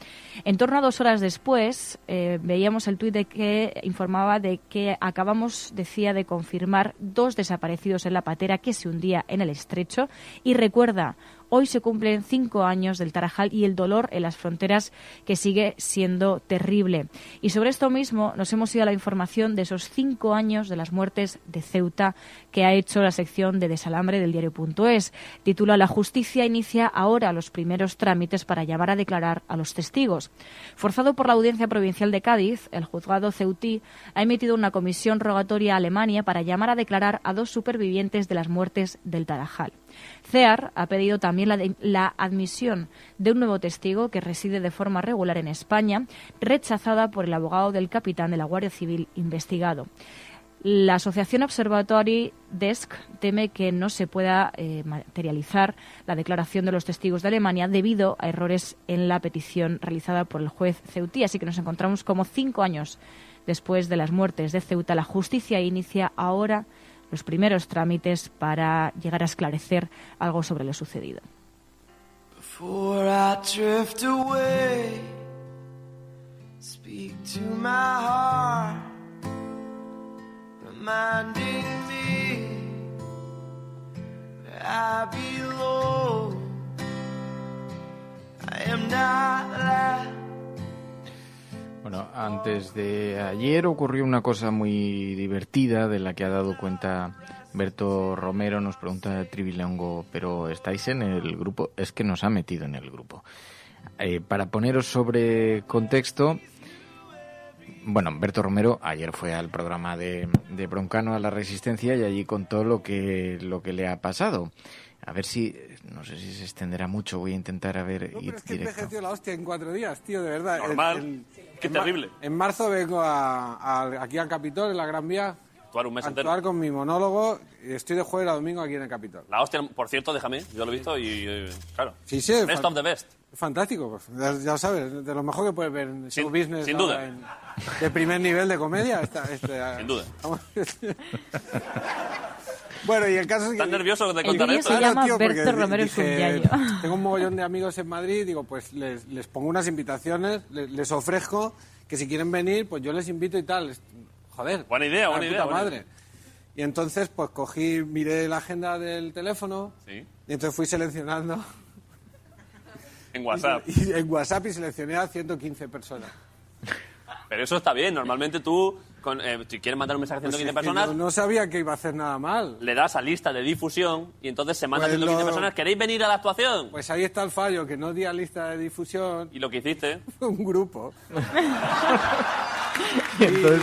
En torno a 2 horas después veíamos el tuit de que informaba de que acabamos, decía, de confirmar 2 desaparecidos en la patera que se hundía en el estrecho y recuerda Hoy se cumplen 5 años del Tarajal y el dolor en las fronteras que sigue siendo terrible. Y sobre esto mismo nos hemos ido a la información de esos 5 años de las muertes de Ceuta que ha hecho la sección de Desalambre del diario.es. Titula La justicia inicia ahora los primeros trámites para llamar a declarar a los testigos. Forzado por la Audiencia Provincial de Cádiz, el juzgado ceutí ha emitido una comisión rogatoria a Alemania para llamar a declarar a 2 supervivientes de las muertes del Tarajal. CEAR ha pedido también la admisión de un nuevo testigo que reside de forma regular en España, rechazada por el abogado del capitán de la Guardia Civil investigado. La asociación Observatory Desk teme que no se pueda materializar la declaración de los testigos de Alemania debido a errores en la petición realizada por el juez ceutí. Así que nos encontramos como 5 años después de las muertes de Ceuta. La justicia inicia ahora los primeros trámites para llegar a esclarecer algo sobre lo sucedido. Before I drift away, speak to my heart, reminding me that I belong. I am not that. Bueno, antes de ayer ocurrió una cosa muy divertida de la que ha dado cuenta Berto Romero. Nos pregunta Trivilongo, ¿pero estáis en el grupo? Es que nos ha metido en el grupo. Para poneros sobre contexto, bueno, Berto Romero ayer fue al programa de Broncano, a La Resistencia, y allí contó lo que le ha pasado. A ver si, no sé si se extenderá mucho, voy a intentar ir pero es que directo. envejeció la hostia en 4 días, tío, de verdad. Normal, qué terrible. En marzo vengo aquí al Capitol, en la Gran Vía, Actuar un mes entero. actuar con mi monólogo. Estoy de jueves a domingo aquí en el Capitol. La hostia, por cierto, déjame, yo lo he visto y, claro. Sí, sí. Best of the best. Fantástico, pues, ya sabes, de lo mejor que puedes ver en show business. Sin duda. De primer nivel de comedia. Sin duda. Bueno, y el caso es que... ¿Estás nervioso de El contar vídeo esto? se llama tío, porque Berto Romero es un dije, yayo. tengo un mogollón de amigos en Madrid, digo, pues les pongo unas invitaciones, les ofrezco que si quieren venir, pues yo les invito y tal. Joder. Buena idea, buena idea. Puta madre. Y entonces, pues miré la agenda del teléfono, Sí. y entonces fui seleccionando... En WhatsApp. Y en WhatsApp y seleccioné a 115 personas. Pero eso está bien. Normalmente tú, si quieres mandar un mensaje a 115 personas, No sabía que iba a hacer nada mal. le das a lista de difusión y entonces se manda a Pues 115 personas. ¿Queréis venir a la actuación? Pues ahí está el fallo, que no di a lista de difusión. Y lo que hiciste... Un grupo. Y entonces,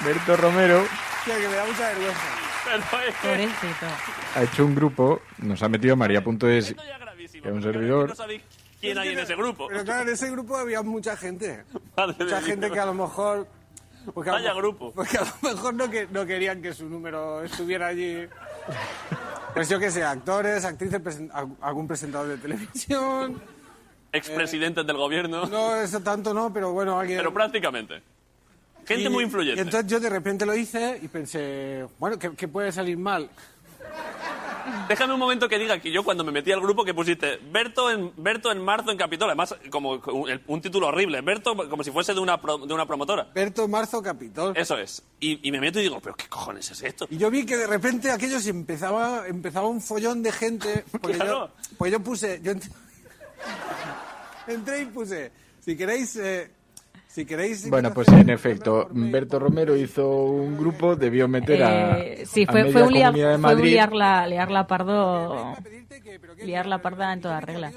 Berto Romero Hostia, que me da mucha vergüenza. Pobrecito. ha hecho un grupo, nos ha metido María.es, que es un servidor. No sabéis quién hay en ese grupo. Pero claro, en ese grupo había mucha gente. Madre Mucha de gente Dios. que a lo mejor... Vaya grupo. Porque a lo mejor no querían que su número estuviera allí. Pues yo qué sé, actores, actrices, algún presentador de televisión. Expresidentes del gobierno. No, eso tanto no, pero bueno, alguien... Pero prácticamente. Gente muy influyente. Y entonces yo de repente lo hice y pensé, bueno, ¿qué puede salir mal? Déjame un momento que diga que yo cuando me metí al grupo que pusiste Berto en marzo en Capitol, además como un título horrible, Berto como si fuese de una promotora. Berto Marzo Capitol. Eso es. Y me meto y digo, ¿pero qué cojones es esto? Y yo vi que de repente aquello se empezaba un follón de gente. Porque Claro. yo puse... entré y puse, si queréis... Bueno, pues en efecto, Berto Romero hizo un grupo, debió meter a Sí, a fue media un Comunidad de Madrid, liarla parda en toda regla.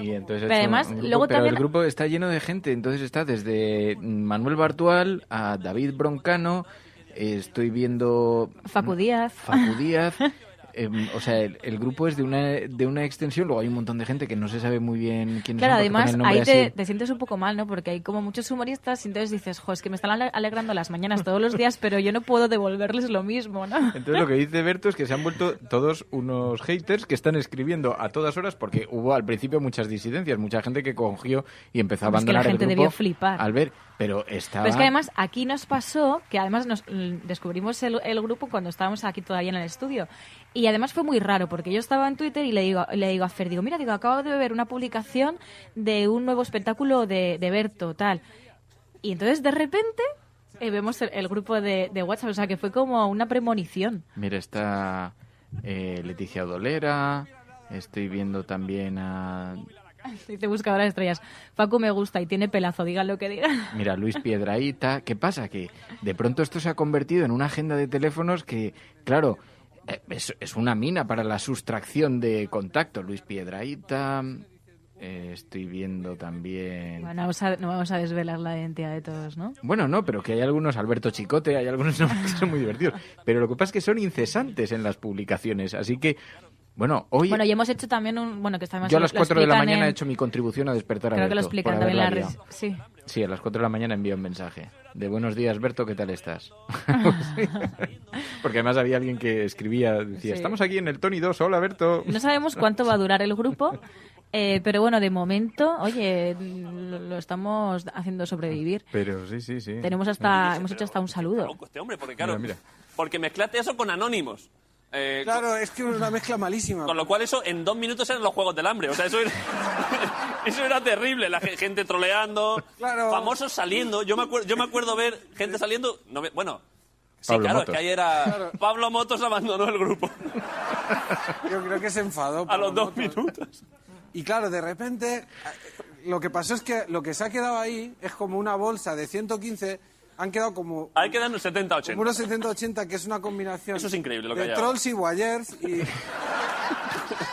y entonces Pero ha hecho además, un grupo, luego pero también... el grupo está lleno de gente, entonces está desde Manuel Bartual a David Broncano, estoy viendo Facu Díaz. O sea, el grupo es de una extensión, luego hay un montón de gente que no se sabe muy bien quiénes Claro, son, porque además ponen nombre ahí así. te sientes un poco mal, ¿no? Porque hay como muchos humoristas y entonces dices, jo, es que me están alegrando las mañanas todos los días, pero yo no puedo devolverles lo mismo, ¿no? Entonces lo que dice Berto es que se han vuelto todos unos haters que están escribiendo a todas horas, porque hubo al principio muchas disidencias, mucha gente que cogió y empezó a Es que la abandonar gente el grupo debió flipar. al ver, pero estaba... Pero es que además aquí nos pasó, que además nos descubrimos el grupo cuando estábamos aquí todavía en el estudio. Y además fue muy raro, porque yo estaba en Twitter y le digo a Fer, mira, acabo de ver una publicación de un nuevo espectáculo de Berto, tal. Y entonces de repente vemos el grupo de WhatsApp, o sea que fue como una premonición. Mira, está Leticia Dolera, Estoy viendo también a... Dice buscadora de estrellas. Facu me gusta y tiene pelazo, digan lo que digan. Mira, Luis Piedrahita. ¿Qué pasa? Que de pronto esto se ha convertido en una agenda de teléfonos que, claro, es una mina para la sustracción de contacto. Luis Piedrahita... estoy viendo también... Bueno, no vamos a desvelar la identidad de todos, ¿no? Bueno, no, pero que hay algunos, Alberto Chicote, hay algunos nombres que son muy divertidos. Pero lo que pasa es que son incesantes en las publicaciones, así que... Bueno, hoy... Bueno, y hemos hecho también un... Bueno, que está más... Yo a las 4 de la mañana he hecho mi contribución a despertar a Creo Berto. que lo explican también en la red. Sí. Sí, a las 4 de la mañana envío un mensaje. De buenos días, Berto, ¿qué tal estás? Porque además había alguien que escribía, decía, estamos aquí en el Tony 2, hola, Berto. No sabemos cuánto va a durar el grupo, pero bueno, de momento, oye, lo estamos haciendo sobrevivir. Pero sí. Hemos hecho hasta un saludo. Loco este hombre, porque claro, mira. Porque mezclaste eso con Anonymous. Claro, es que es una mezcla malísima. Con lo cual eso en 2 minutos eran los Juegos del Hambre. O sea, eso era terrible. La gente troleando, claro. Famosos saliendo. Yo me acuerdo ver gente saliendo... bueno, sí, Pablo claro, Motos. es que ahí era... Claro. Pablo Motos abandonó el grupo. Yo creo que se enfadó. A los 2 Motos. minutos. Y claro, de repente, lo que pasó es que lo que se ha quedado ahí es como una bolsa de 115... Han quedado como... Ahí quedan unos 70-80. Como unos 70-80, que es una combinación... Eso es increíble lo que de hay trolls y voyeurs y...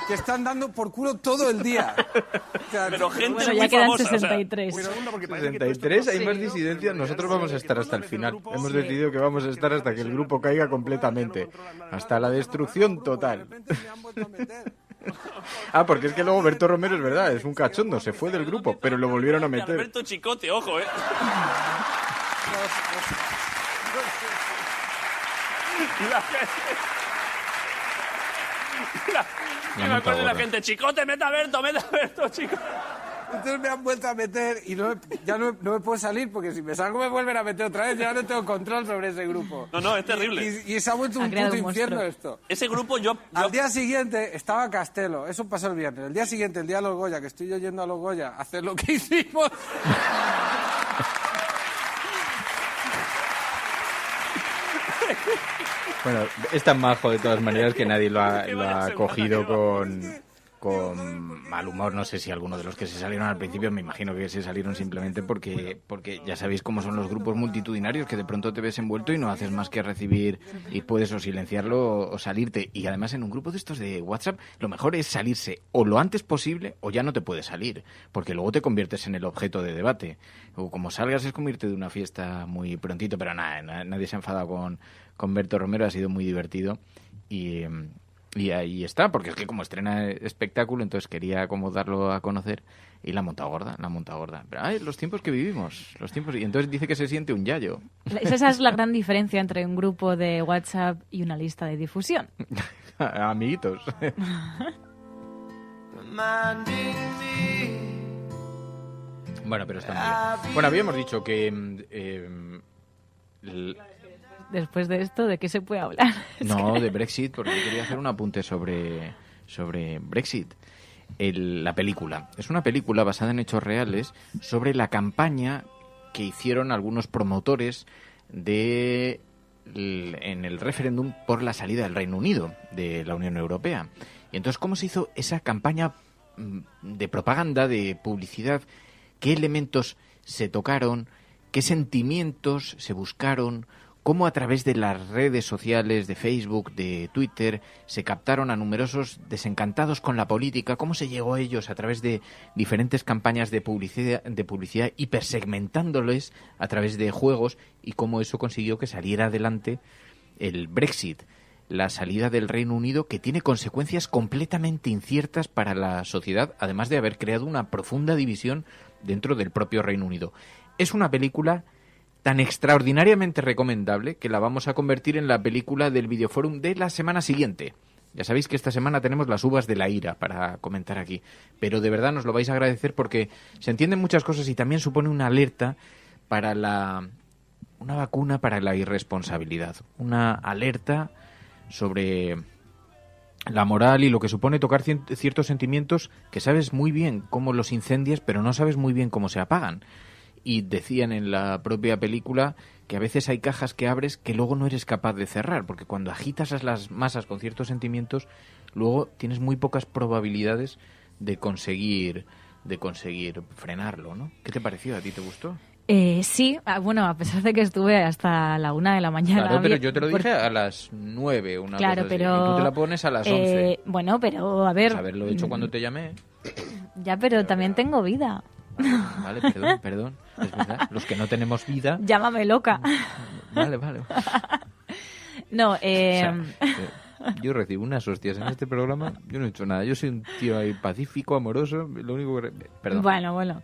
que están dando por culo todo el día. O sea, pero gente bueno, muy ya quedan famosa, 63. O sea, 63, hay más disidencias. Nosotros vamos a estar hasta el final. Hemos decidido que vamos a estar hasta que el grupo caiga completamente. Hasta la destrucción total. Porque es que luego Berto Romero, es verdad, es un cachondo. Se fue del grupo, pero lo volvieron a meter. Alberto Chicote, ojo, Y la gente... me acuerdo de la gente, Chicote, meta a Berto, Chicote. Entonces me han vuelto a meter y ya no me puedo salir porque si me salgo me vuelven a meter otra vez. Ya no tengo control sobre ese grupo. No, es terrible. Y se ha vuelto un puto infierno esto. Ese grupo yo... Al día siguiente estaba Castelo, eso pasó el viernes. El día siguiente, el día de los Goya, que estoy yo yendo a los Goya a hacer lo que hicimos... Bueno, es tan majo de todas maneras que nadie lo ha cogido con mal humor. No sé si alguno de los que se salieron al principio, me imagino que se salieron simplemente porque ya sabéis cómo son los grupos multitudinarios, que de pronto te ves envuelto y no haces más que recibir y puedes o silenciarlo o salirte. Y además en un grupo de estos de WhatsApp lo mejor es salirse o lo antes posible o ya no te puedes salir, porque luego te conviertes en el objeto de debate. O como salgas es como irte de una fiesta muy prontito, pero nada, nadie se ha enfadado con Berto Romero, ha sido muy divertido y ahí está, porque es que como estrena espectáculo, entonces quería como darlo a conocer y la ha montado gorda. Pero los tiempos que vivimos, y entonces dice que se siente un yayo. Esa es la gran diferencia entre un grupo de WhatsApp y una lista de difusión. Amiguitos. Bueno, pero está muy bien. Bueno, habíamos dicho que... Después de esto, ¿de qué se puede hablar? No, de Brexit, porque yo quería hacer un apunte sobre Brexit. La película. Es una película basada en hechos reales sobre la campaña que hicieron algunos promotores en el referéndum por la salida del Reino Unido de la Unión Europea. Y entonces, ¿cómo se hizo esa campaña de propaganda, de publicidad? ¿Qué elementos se tocaron? ¿Qué sentimientos se buscaron? Cómo a través de las redes sociales, de Facebook, de Twitter, se captaron a numerosos desencantados con la política, cómo se llegó a ellos a través de diferentes campañas de publicidad hipersegmentándoles a través de juegos, y cómo eso consiguió que saliera adelante el Brexit, la salida del Reino Unido, que tiene consecuencias completamente inciertas para la sociedad, además de haber creado una profunda división dentro del propio Reino Unido. Es una película tan extraordinariamente recomendable que la vamos a convertir en la película del Videoforum de la semana siguiente. Ya sabéis que esta semana tenemos las uvas de la ira para comentar aquí, pero de verdad nos lo vais a agradecer porque se entienden muchas cosas y también supone una alerta para una vacuna para la irresponsabilidad, una alerta sobre la moral y lo que supone tocar ciertos sentimientos que sabes muy bien cómo los incendias, pero no sabes muy bien cómo se apagan. Y decían en la propia película que a veces hay cajas que abres que luego no eres capaz de cerrar, porque cuando agitas a las masas con ciertos sentimientos, luego tienes muy pocas probabilidades de conseguir frenarlo, ¿no? ¿Qué te pareció? ¿A ti te gustó? Sí, bueno, a pesar de que estuve hasta la 1 de la mañana. Claro, pero yo te lo dije a las 9, una claro, cosa así, pero, y tú te la pones a las 11. Bueno, pero a ver... Pues haberlo hecho cuando te llamé. Ya, pero también tengo vida. Vale, perdón, es verdad. Los que no tenemos vida... Llámame loca. Vale. No, O sea, yo recibo unas hostias en este programa, yo no he hecho nada. Yo soy un tío ahí pacífico, amoroso, lo único que... Perdón. Bueno.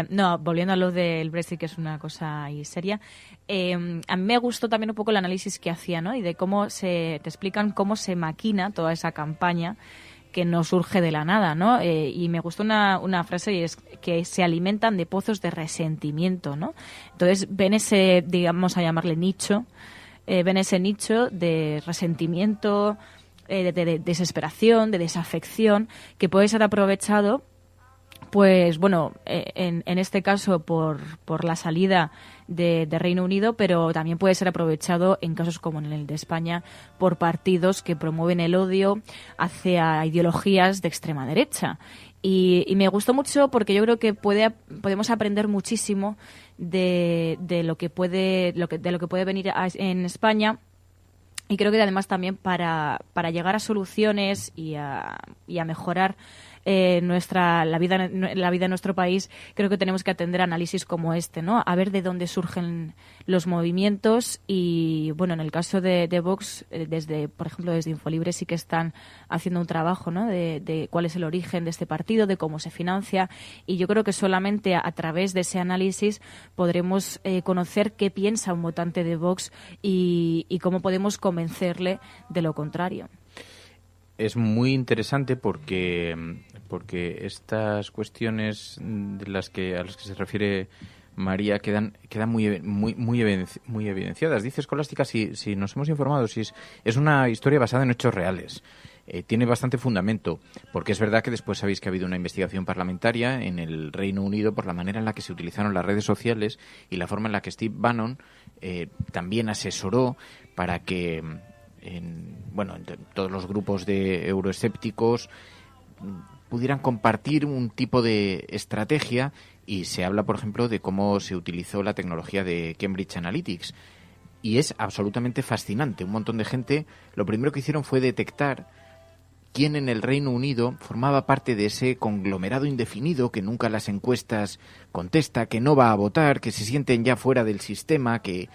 No, volviendo a lo del Brexit, que es una cosa ahí seria, a mí me gustó también un poco el análisis que hacía, ¿no? Y de cómo te explican cómo se maquina toda esa campaña que no surge de la nada, ¿no? Y me gustó una frase, y es que se alimentan de pozos de resentimiento, ¿no? Entonces ven ese, digamos, a llamarle nicho, ven ese nicho de resentimiento, de desesperación, de desafección, que puede ser aprovechado, pues bueno, en este caso por la salida de Reino Unido, pero también puede ser aprovechado en casos como en el de España por partidos que promueven el odio hacia ideologías de extrema derecha. Y me gustó mucho porque yo creo que podemos aprender muchísimo de lo que puede venir en España. Y creo que además también para llegar a soluciones y a mejorar la vida de nuestro país, creo que tenemos que atender análisis como este, ¿no? A ver de dónde surgen los movimientos. Y bueno, en el caso de Vox, por ejemplo, desde Infolibre sí que están haciendo un trabajo, ¿no? de cuál es el origen de este partido, de cómo se financia, y yo creo que solamente a través de ese análisis podremos conocer qué piensa un votante de Vox y cómo podemos convencerle de lo contrario. Es muy interesante porque estas cuestiones a las que se refiere María quedan muy evidenciadas. Dice Escolástica, si nos hemos informado, si es una historia basada en hechos reales. Tiene bastante fundamento, porque es verdad que después sabéis que ha habido una investigación parlamentaria en el Reino Unido por la manera en la que se utilizaron las redes sociales y la forma en la que Steve Bannon también asesoró para que en todos los grupos de euroescépticos pudieran compartir un tipo de estrategia. Y se habla, por ejemplo, de cómo se utilizó la tecnología de Cambridge Analytics. Y es absolutamente fascinante. Un montón de gente, lo primero que hicieron fue detectar quién en el Reino Unido formaba parte de ese conglomerado indefinido que nunca las encuestas contesta, que no va a votar, que se sienten ya fuera del sistema, que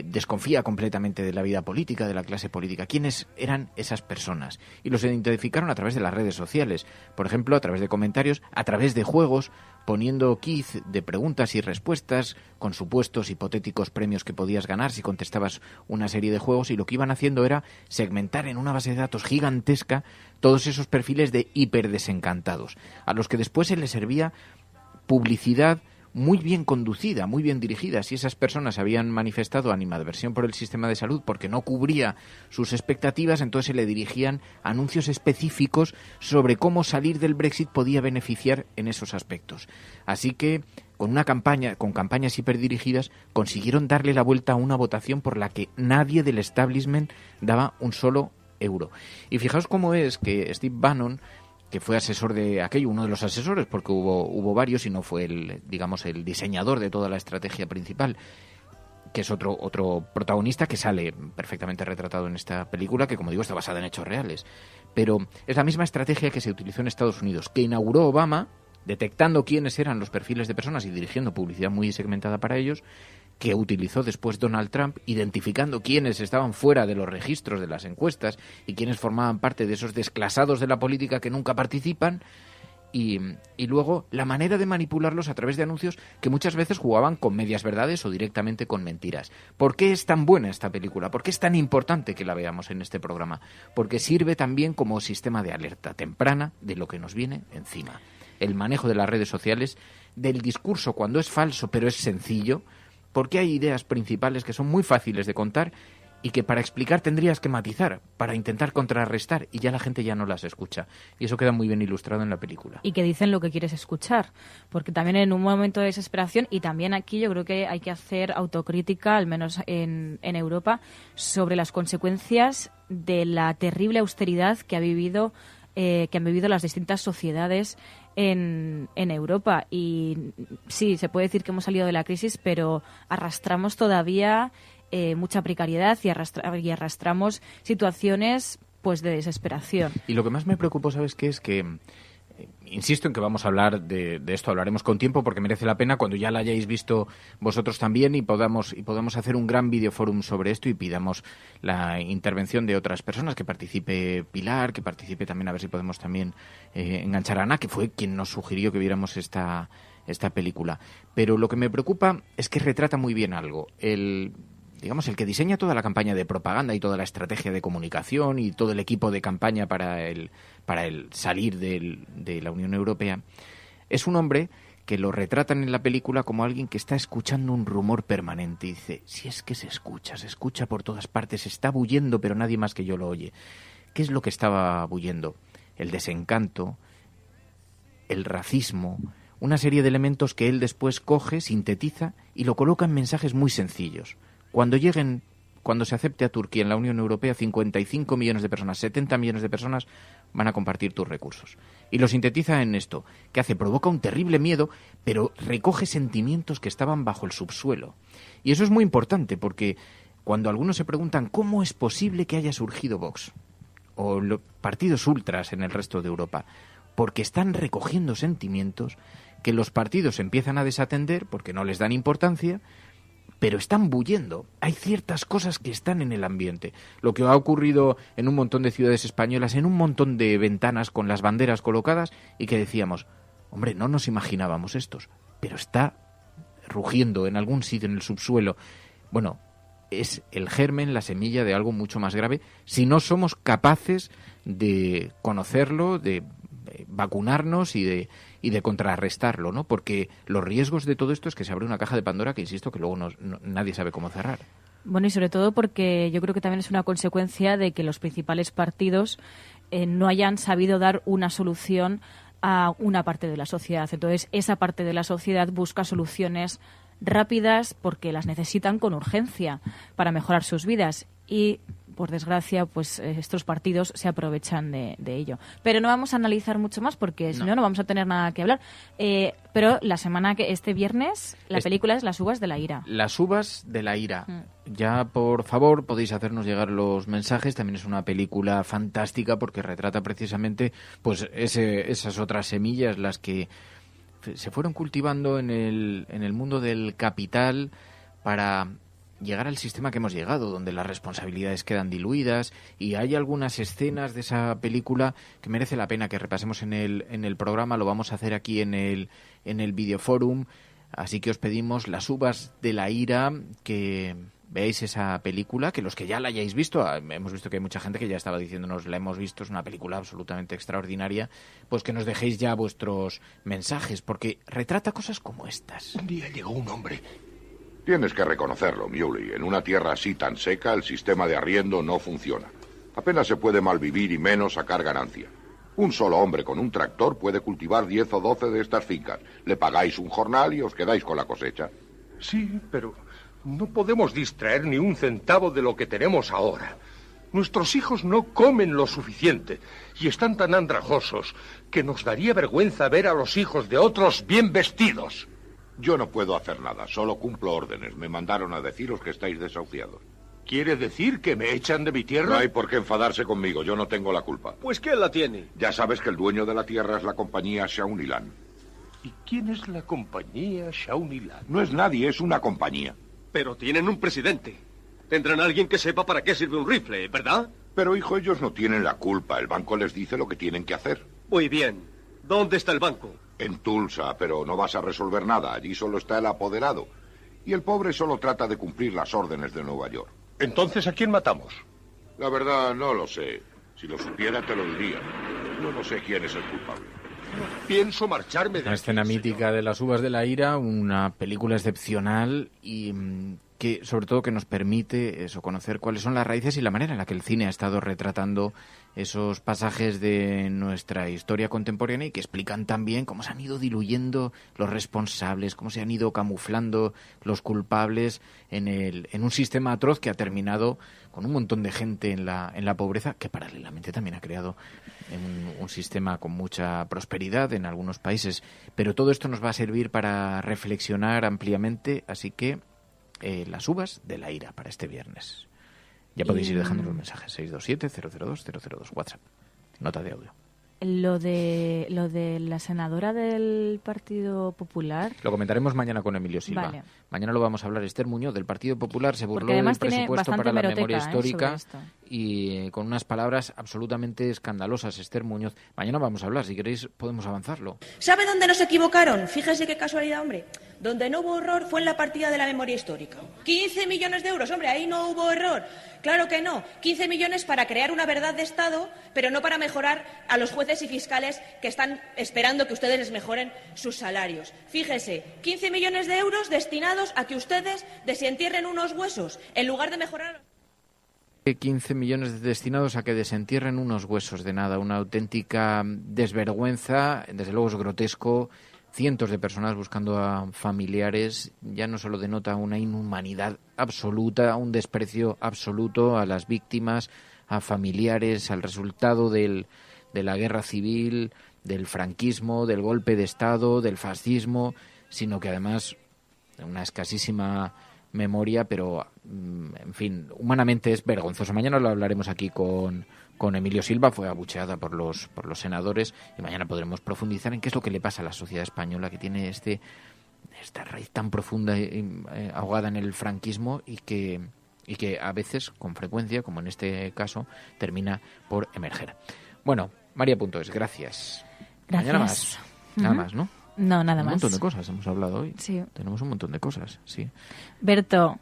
desconfía completamente de la vida política, de la clase política. ¿Quiénes eran esas personas? Y los identificaron a través de las redes sociales. Por ejemplo, a través de comentarios, a través de juegos, poniendo quiz de preguntas y respuestas con supuestos hipotéticos premios que podías ganar si contestabas una serie de juegos, y lo que iban haciendo era segmentar en una base de datos gigantesca todos esos perfiles de hiperdesencantados, a los que después se les servía publicidad muy bien conducida, muy bien dirigida. Si esas personas habían manifestado animadversión por el sistema de salud porque no cubría sus expectativas, entonces se le dirigían anuncios específicos sobre cómo salir del Brexit podía beneficiar en esos aspectos. Así que con campañas hiperdirigidas, consiguieron darle la vuelta a una votación por la que nadie del establishment daba un solo euro. Y fijaos cómo es que Steve Bannon, que fue asesor de aquello, uno de los asesores, porque hubo varios y no fue el diseñador de toda la estrategia principal, que es otro protagonista que sale perfectamente retratado en esta película, que como digo está basada en hechos reales. Pero es la misma estrategia que se utilizó en Estados Unidos, que inauguró Obama, detectando quiénes eran los perfiles de personas y dirigiendo publicidad muy segmentada para ellos, que utilizó después Donald Trump, identificando quiénes estaban fuera de los registros de las encuestas y quiénes formaban parte de esos desclasados de la política que nunca participan, y luego la manera de manipularlos a través de anuncios que muchas veces jugaban con medias verdades o directamente con mentiras. ¿Por qué es tan buena esta película? ¿Por qué es tan importante que la veamos en este programa? Porque sirve también como sistema de alerta temprana de lo que nos viene encima. El manejo de las redes sociales, del discurso cuando es falso pero es sencillo, porque hay ideas principales que son muy fáciles de contar y que para explicar tendrías que matizar, para intentar contrarrestar, y ya la gente ya no las escucha. Y eso queda muy bien ilustrado en la película. Y que dicen lo que quieres escuchar, porque también en un momento de desesperación, y también aquí yo creo que hay que hacer autocrítica, al menos en Europa, sobre las consecuencias de la terrible austeridad que han vivido las distintas sociedades en Europa. Y sí, se puede decir que hemos salido de la crisis, pero arrastramos todavía mucha precariedad y arrastramos situaciones pues de desesperación. Y lo que más me preocupó, ¿sabes qué? Es que insisto en que vamos a hablar de esto, hablaremos con tiempo porque merece la pena cuando ya la hayáis visto vosotros también y podamos hacer un gran videoforum sobre esto y pidamos la intervención de otras personas, que participe Pilar, que participe también, a ver si podemos también enganchar a Ana, que fue quien nos sugirió que viéramos esta película. Pero lo que me preocupa es que retrata muy bien algo. El que diseña toda la campaña de propaganda y toda la estrategia de comunicación y todo el equipo de campaña para el salir de la Unión Europea, es un hombre que lo retratan en la película como alguien que está escuchando un rumor permanente. Y dice, si es que se escucha por todas partes, está bullendo, pero nadie más que yo lo oye. ¿Qué es lo que estaba bullendo? El desencanto, el racismo, una serie de elementos que él después coge, sintetiza y lo coloca en mensajes muy sencillos. Cuando se acepte a Turquía en la Unión Europea, 55 millones de personas, 70 millones de personas van a compartir tus recursos. Y lo sintetiza en esto, que provoca un terrible miedo, pero recoge sentimientos que estaban bajo el subsuelo. Y eso es muy importante, porque cuando algunos se preguntan cómo es posible que haya surgido Vox, o los partidos ultras en el resto de Europa, porque están recogiendo sentimientos que los partidos empiezan a desatender porque no les dan importancia, pero están bullendo. Hay ciertas cosas que están en el ambiente. Lo que ha ocurrido en un montón de ciudades españolas, en un montón de ventanas con las banderas colocadas y que decíamos, hombre, no nos imaginábamos estos, pero está rugiendo en algún sitio en el subsuelo. Bueno, es el germen, la semilla de algo mucho más grave si no somos capaces de conocerlo, de vacunarnos y de contrarrestarlo, ¿no? Porque los riesgos de todo esto es que se abre una caja de Pandora que, insisto, que luego nadie sabe cómo cerrar. Bueno, y sobre todo porque yo creo que también es una consecuencia de que los principales partidos no hayan sabido dar una solución a una parte de la sociedad. Entonces, esa parte de la sociedad busca soluciones rápidas porque las necesitan con urgencia para mejorar sus vidas. Y por desgracia, pues estos partidos se aprovechan de ello. Pero no vamos a analizar mucho más porque si no vamos a tener nada que hablar. Pero este viernes, la película es Las uvas de la ira. Las uvas de la ira. Ya, por favor, podéis hacernos llegar los mensajes. También es una película fantástica porque retrata precisamente pues esas otras semillas, las que se fueron cultivando en el mundo del capital para llegar al sistema que hemos llegado, donde las responsabilidades quedan diluidas, y hay algunas escenas de esa película que merece la pena que repasemos en el programa. Lo vamos a hacer aquí en el videoforum, así que os pedimos Las uvas de la ira, que veáis esa película, que los que ya la hayáis visto, hemos visto que hay mucha gente que ya estaba diciéndonos la hemos visto, es una película absolutamente extraordinaria, pues que nos dejéis ya vuestros mensajes, porque retrata cosas como estas. Un día llegó un hombre. Tienes que reconocerlo, Muley. En una tierra así tan seca, el sistema de arriendo no funciona. Apenas se puede malvivir y menos sacar ganancia. Un solo hombre con un tractor puede cultivar 10 o 12 de estas fincas. Le pagáis un jornal y os quedáis con la cosecha. Sí, pero no podemos distraer ni un centavo de lo que tenemos ahora. Nuestros hijos no comen lo suficiente y están tan andrajosos que nos daría vergüenza ver a los hijos de otros bien vestidos. Yo no puedo hacer nada, solo cumplo órdenes. Me mandaron a deciros que estáis desahuciados. ¿Quiere decir que me echan de mi tierra? No hay por qué enfadarse conmigo, yo no tengo la culpa. Pues ¿quién la tiene? Ya sabes que el dueño de la tierra es la compañía Shaunilan. ¿Y quién es la compañía Shaunilan? No es nadie, es una compañía. Pero tienen un presidente. Tendrán a alguien que sepa para qué sirve un rifle, ¿verdad? Pero, hijo, ellos no tienen la culpa. El banco les dice lo que tienen que hacer. Muy bien. ¿Dónde está el banco? En Tulsa, pero no vas a resolver nada. Allí solo está el apoderado. Y el pobre solo trata de cumplir las órdenes de Nueva York. ¿Entonces a quién matamos? La verdad, no lo sé. Si lo supiera, te lo diría. Yo no sé quién es el culpable. No pienso marcharme de Una escena mítica de Las uvas de la ira, una película excepcional y que sobre todo que nos permite eso, conocer cuáles son las raíces y la manera en la que el cine ha estado retratando esos pasajes de nuestra historia contemporánea y que explican también cómo se han ido diluyendo los responsables, cómo se han ido camuflando los culpables en un sistema atroz que ha terminado con un montón de gente en la pobreza, que paralelamente también ha creado un sistema con mucha prosperidad en algunos países. Pero todo esto nos va a servir para reflexionar ampliamente, así que las uvas de la ira para este viernes. Ya podéis ir dejando los mensajes. 627-002-002. WhatsApp. Nota de audio. Lo de la senadora del Partido Popular... Lo comentaremos mañana con Emilio Silva. Vale. Mañana lo vamos a hablar. Esther Muñoz, del Partido Popular, se burló del presupuesto para la memoria histórica sobre esto. Y con unas palabras absolutamente escandalosas. Esther Muñoz. Mañana vamos a hablar. Si queréis, podemos avanzarlo. ¿Sabe dónde nos equivocaron? Fíjese qué casualidad, hombre. Donde no hubo error fue en la partida de la memoria histórica. 15 millones de euros, hombre, ahí no hubo error. Claro que no. 15 millones para crear una verdad de Estado, pero no para mejorar a los jueces y fiscales que están esperando que ustedes les mejoren sus salarios. Fíjese, 15 millones de euros destinados a que ustedes desentierren unos huesos, en lugar de mejorar... 15 millones destinados a que desentierren unos huesos, de nada. Una auténtica desvergüenza, desde luego es grotesco. Cientos de personas buscando a familiares, ya no solo denota una inhumanidad absoluta, un desprecio absoluto a las víctimas, a familiares, al resultado de la guerra civil, del franquismo, del golpe de Estado, del fascismo, sino que además una escasísima memoria, pero en fin, humanamente es vergonzoso. Mañana lo hablaremos aquí con Emilio Silva, fue abucheada por los senadores, y mañana podremos profundizar en qué es lo que le pasa a la sociedad española, que tiene esta raíz tan profunda ahogada en el franquismo y que a veces, con frecuencia, como en este caso, termina por emerger. Bueno, María.es, gracias. Gracias. Mañana más. Nada más, ¿no? No, nada más. Un montón de cosas hemos hablado hoy. Sí. Tenemos un montón de cosas, sí. Berto,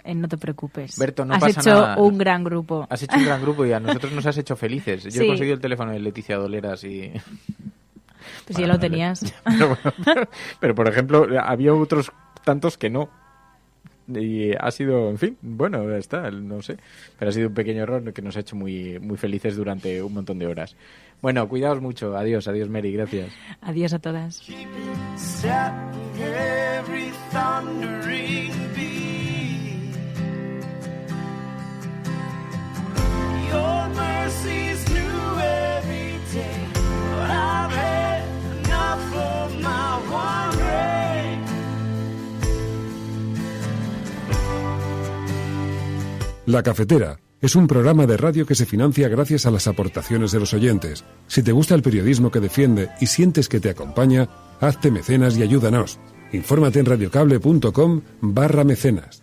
no te preocupes. Berto, no has pasa hecho nada. un gran grupo. Has hecho un gran grupo y a nosotros nos has hecho felices. Yo Sí. he conseguido el teléfono de Leticia Doleras y... Pues ya lo tenías. Pero, por ejemplo, había otros tantos que no. Y ha sido, en fin, bueno, está, no sé. Pero ha sido un pequeño error que nos ha hecho muy, muy felices durante un montón de horas. Bueno, cuidaos mucho. Adiós, Mary, gracias. Adiós a todas. Every thundering beat, your mercies new every day, but I've had enough of my wandering. La Cafetera es un programa de radio que se financia gracias a las aportaciones de los oyentes. Si te gusta el periodismo que defiende y sientes que te acompaña, hazte mecenas y ayúdanos. Infórmate en radiocable.com/mecenas.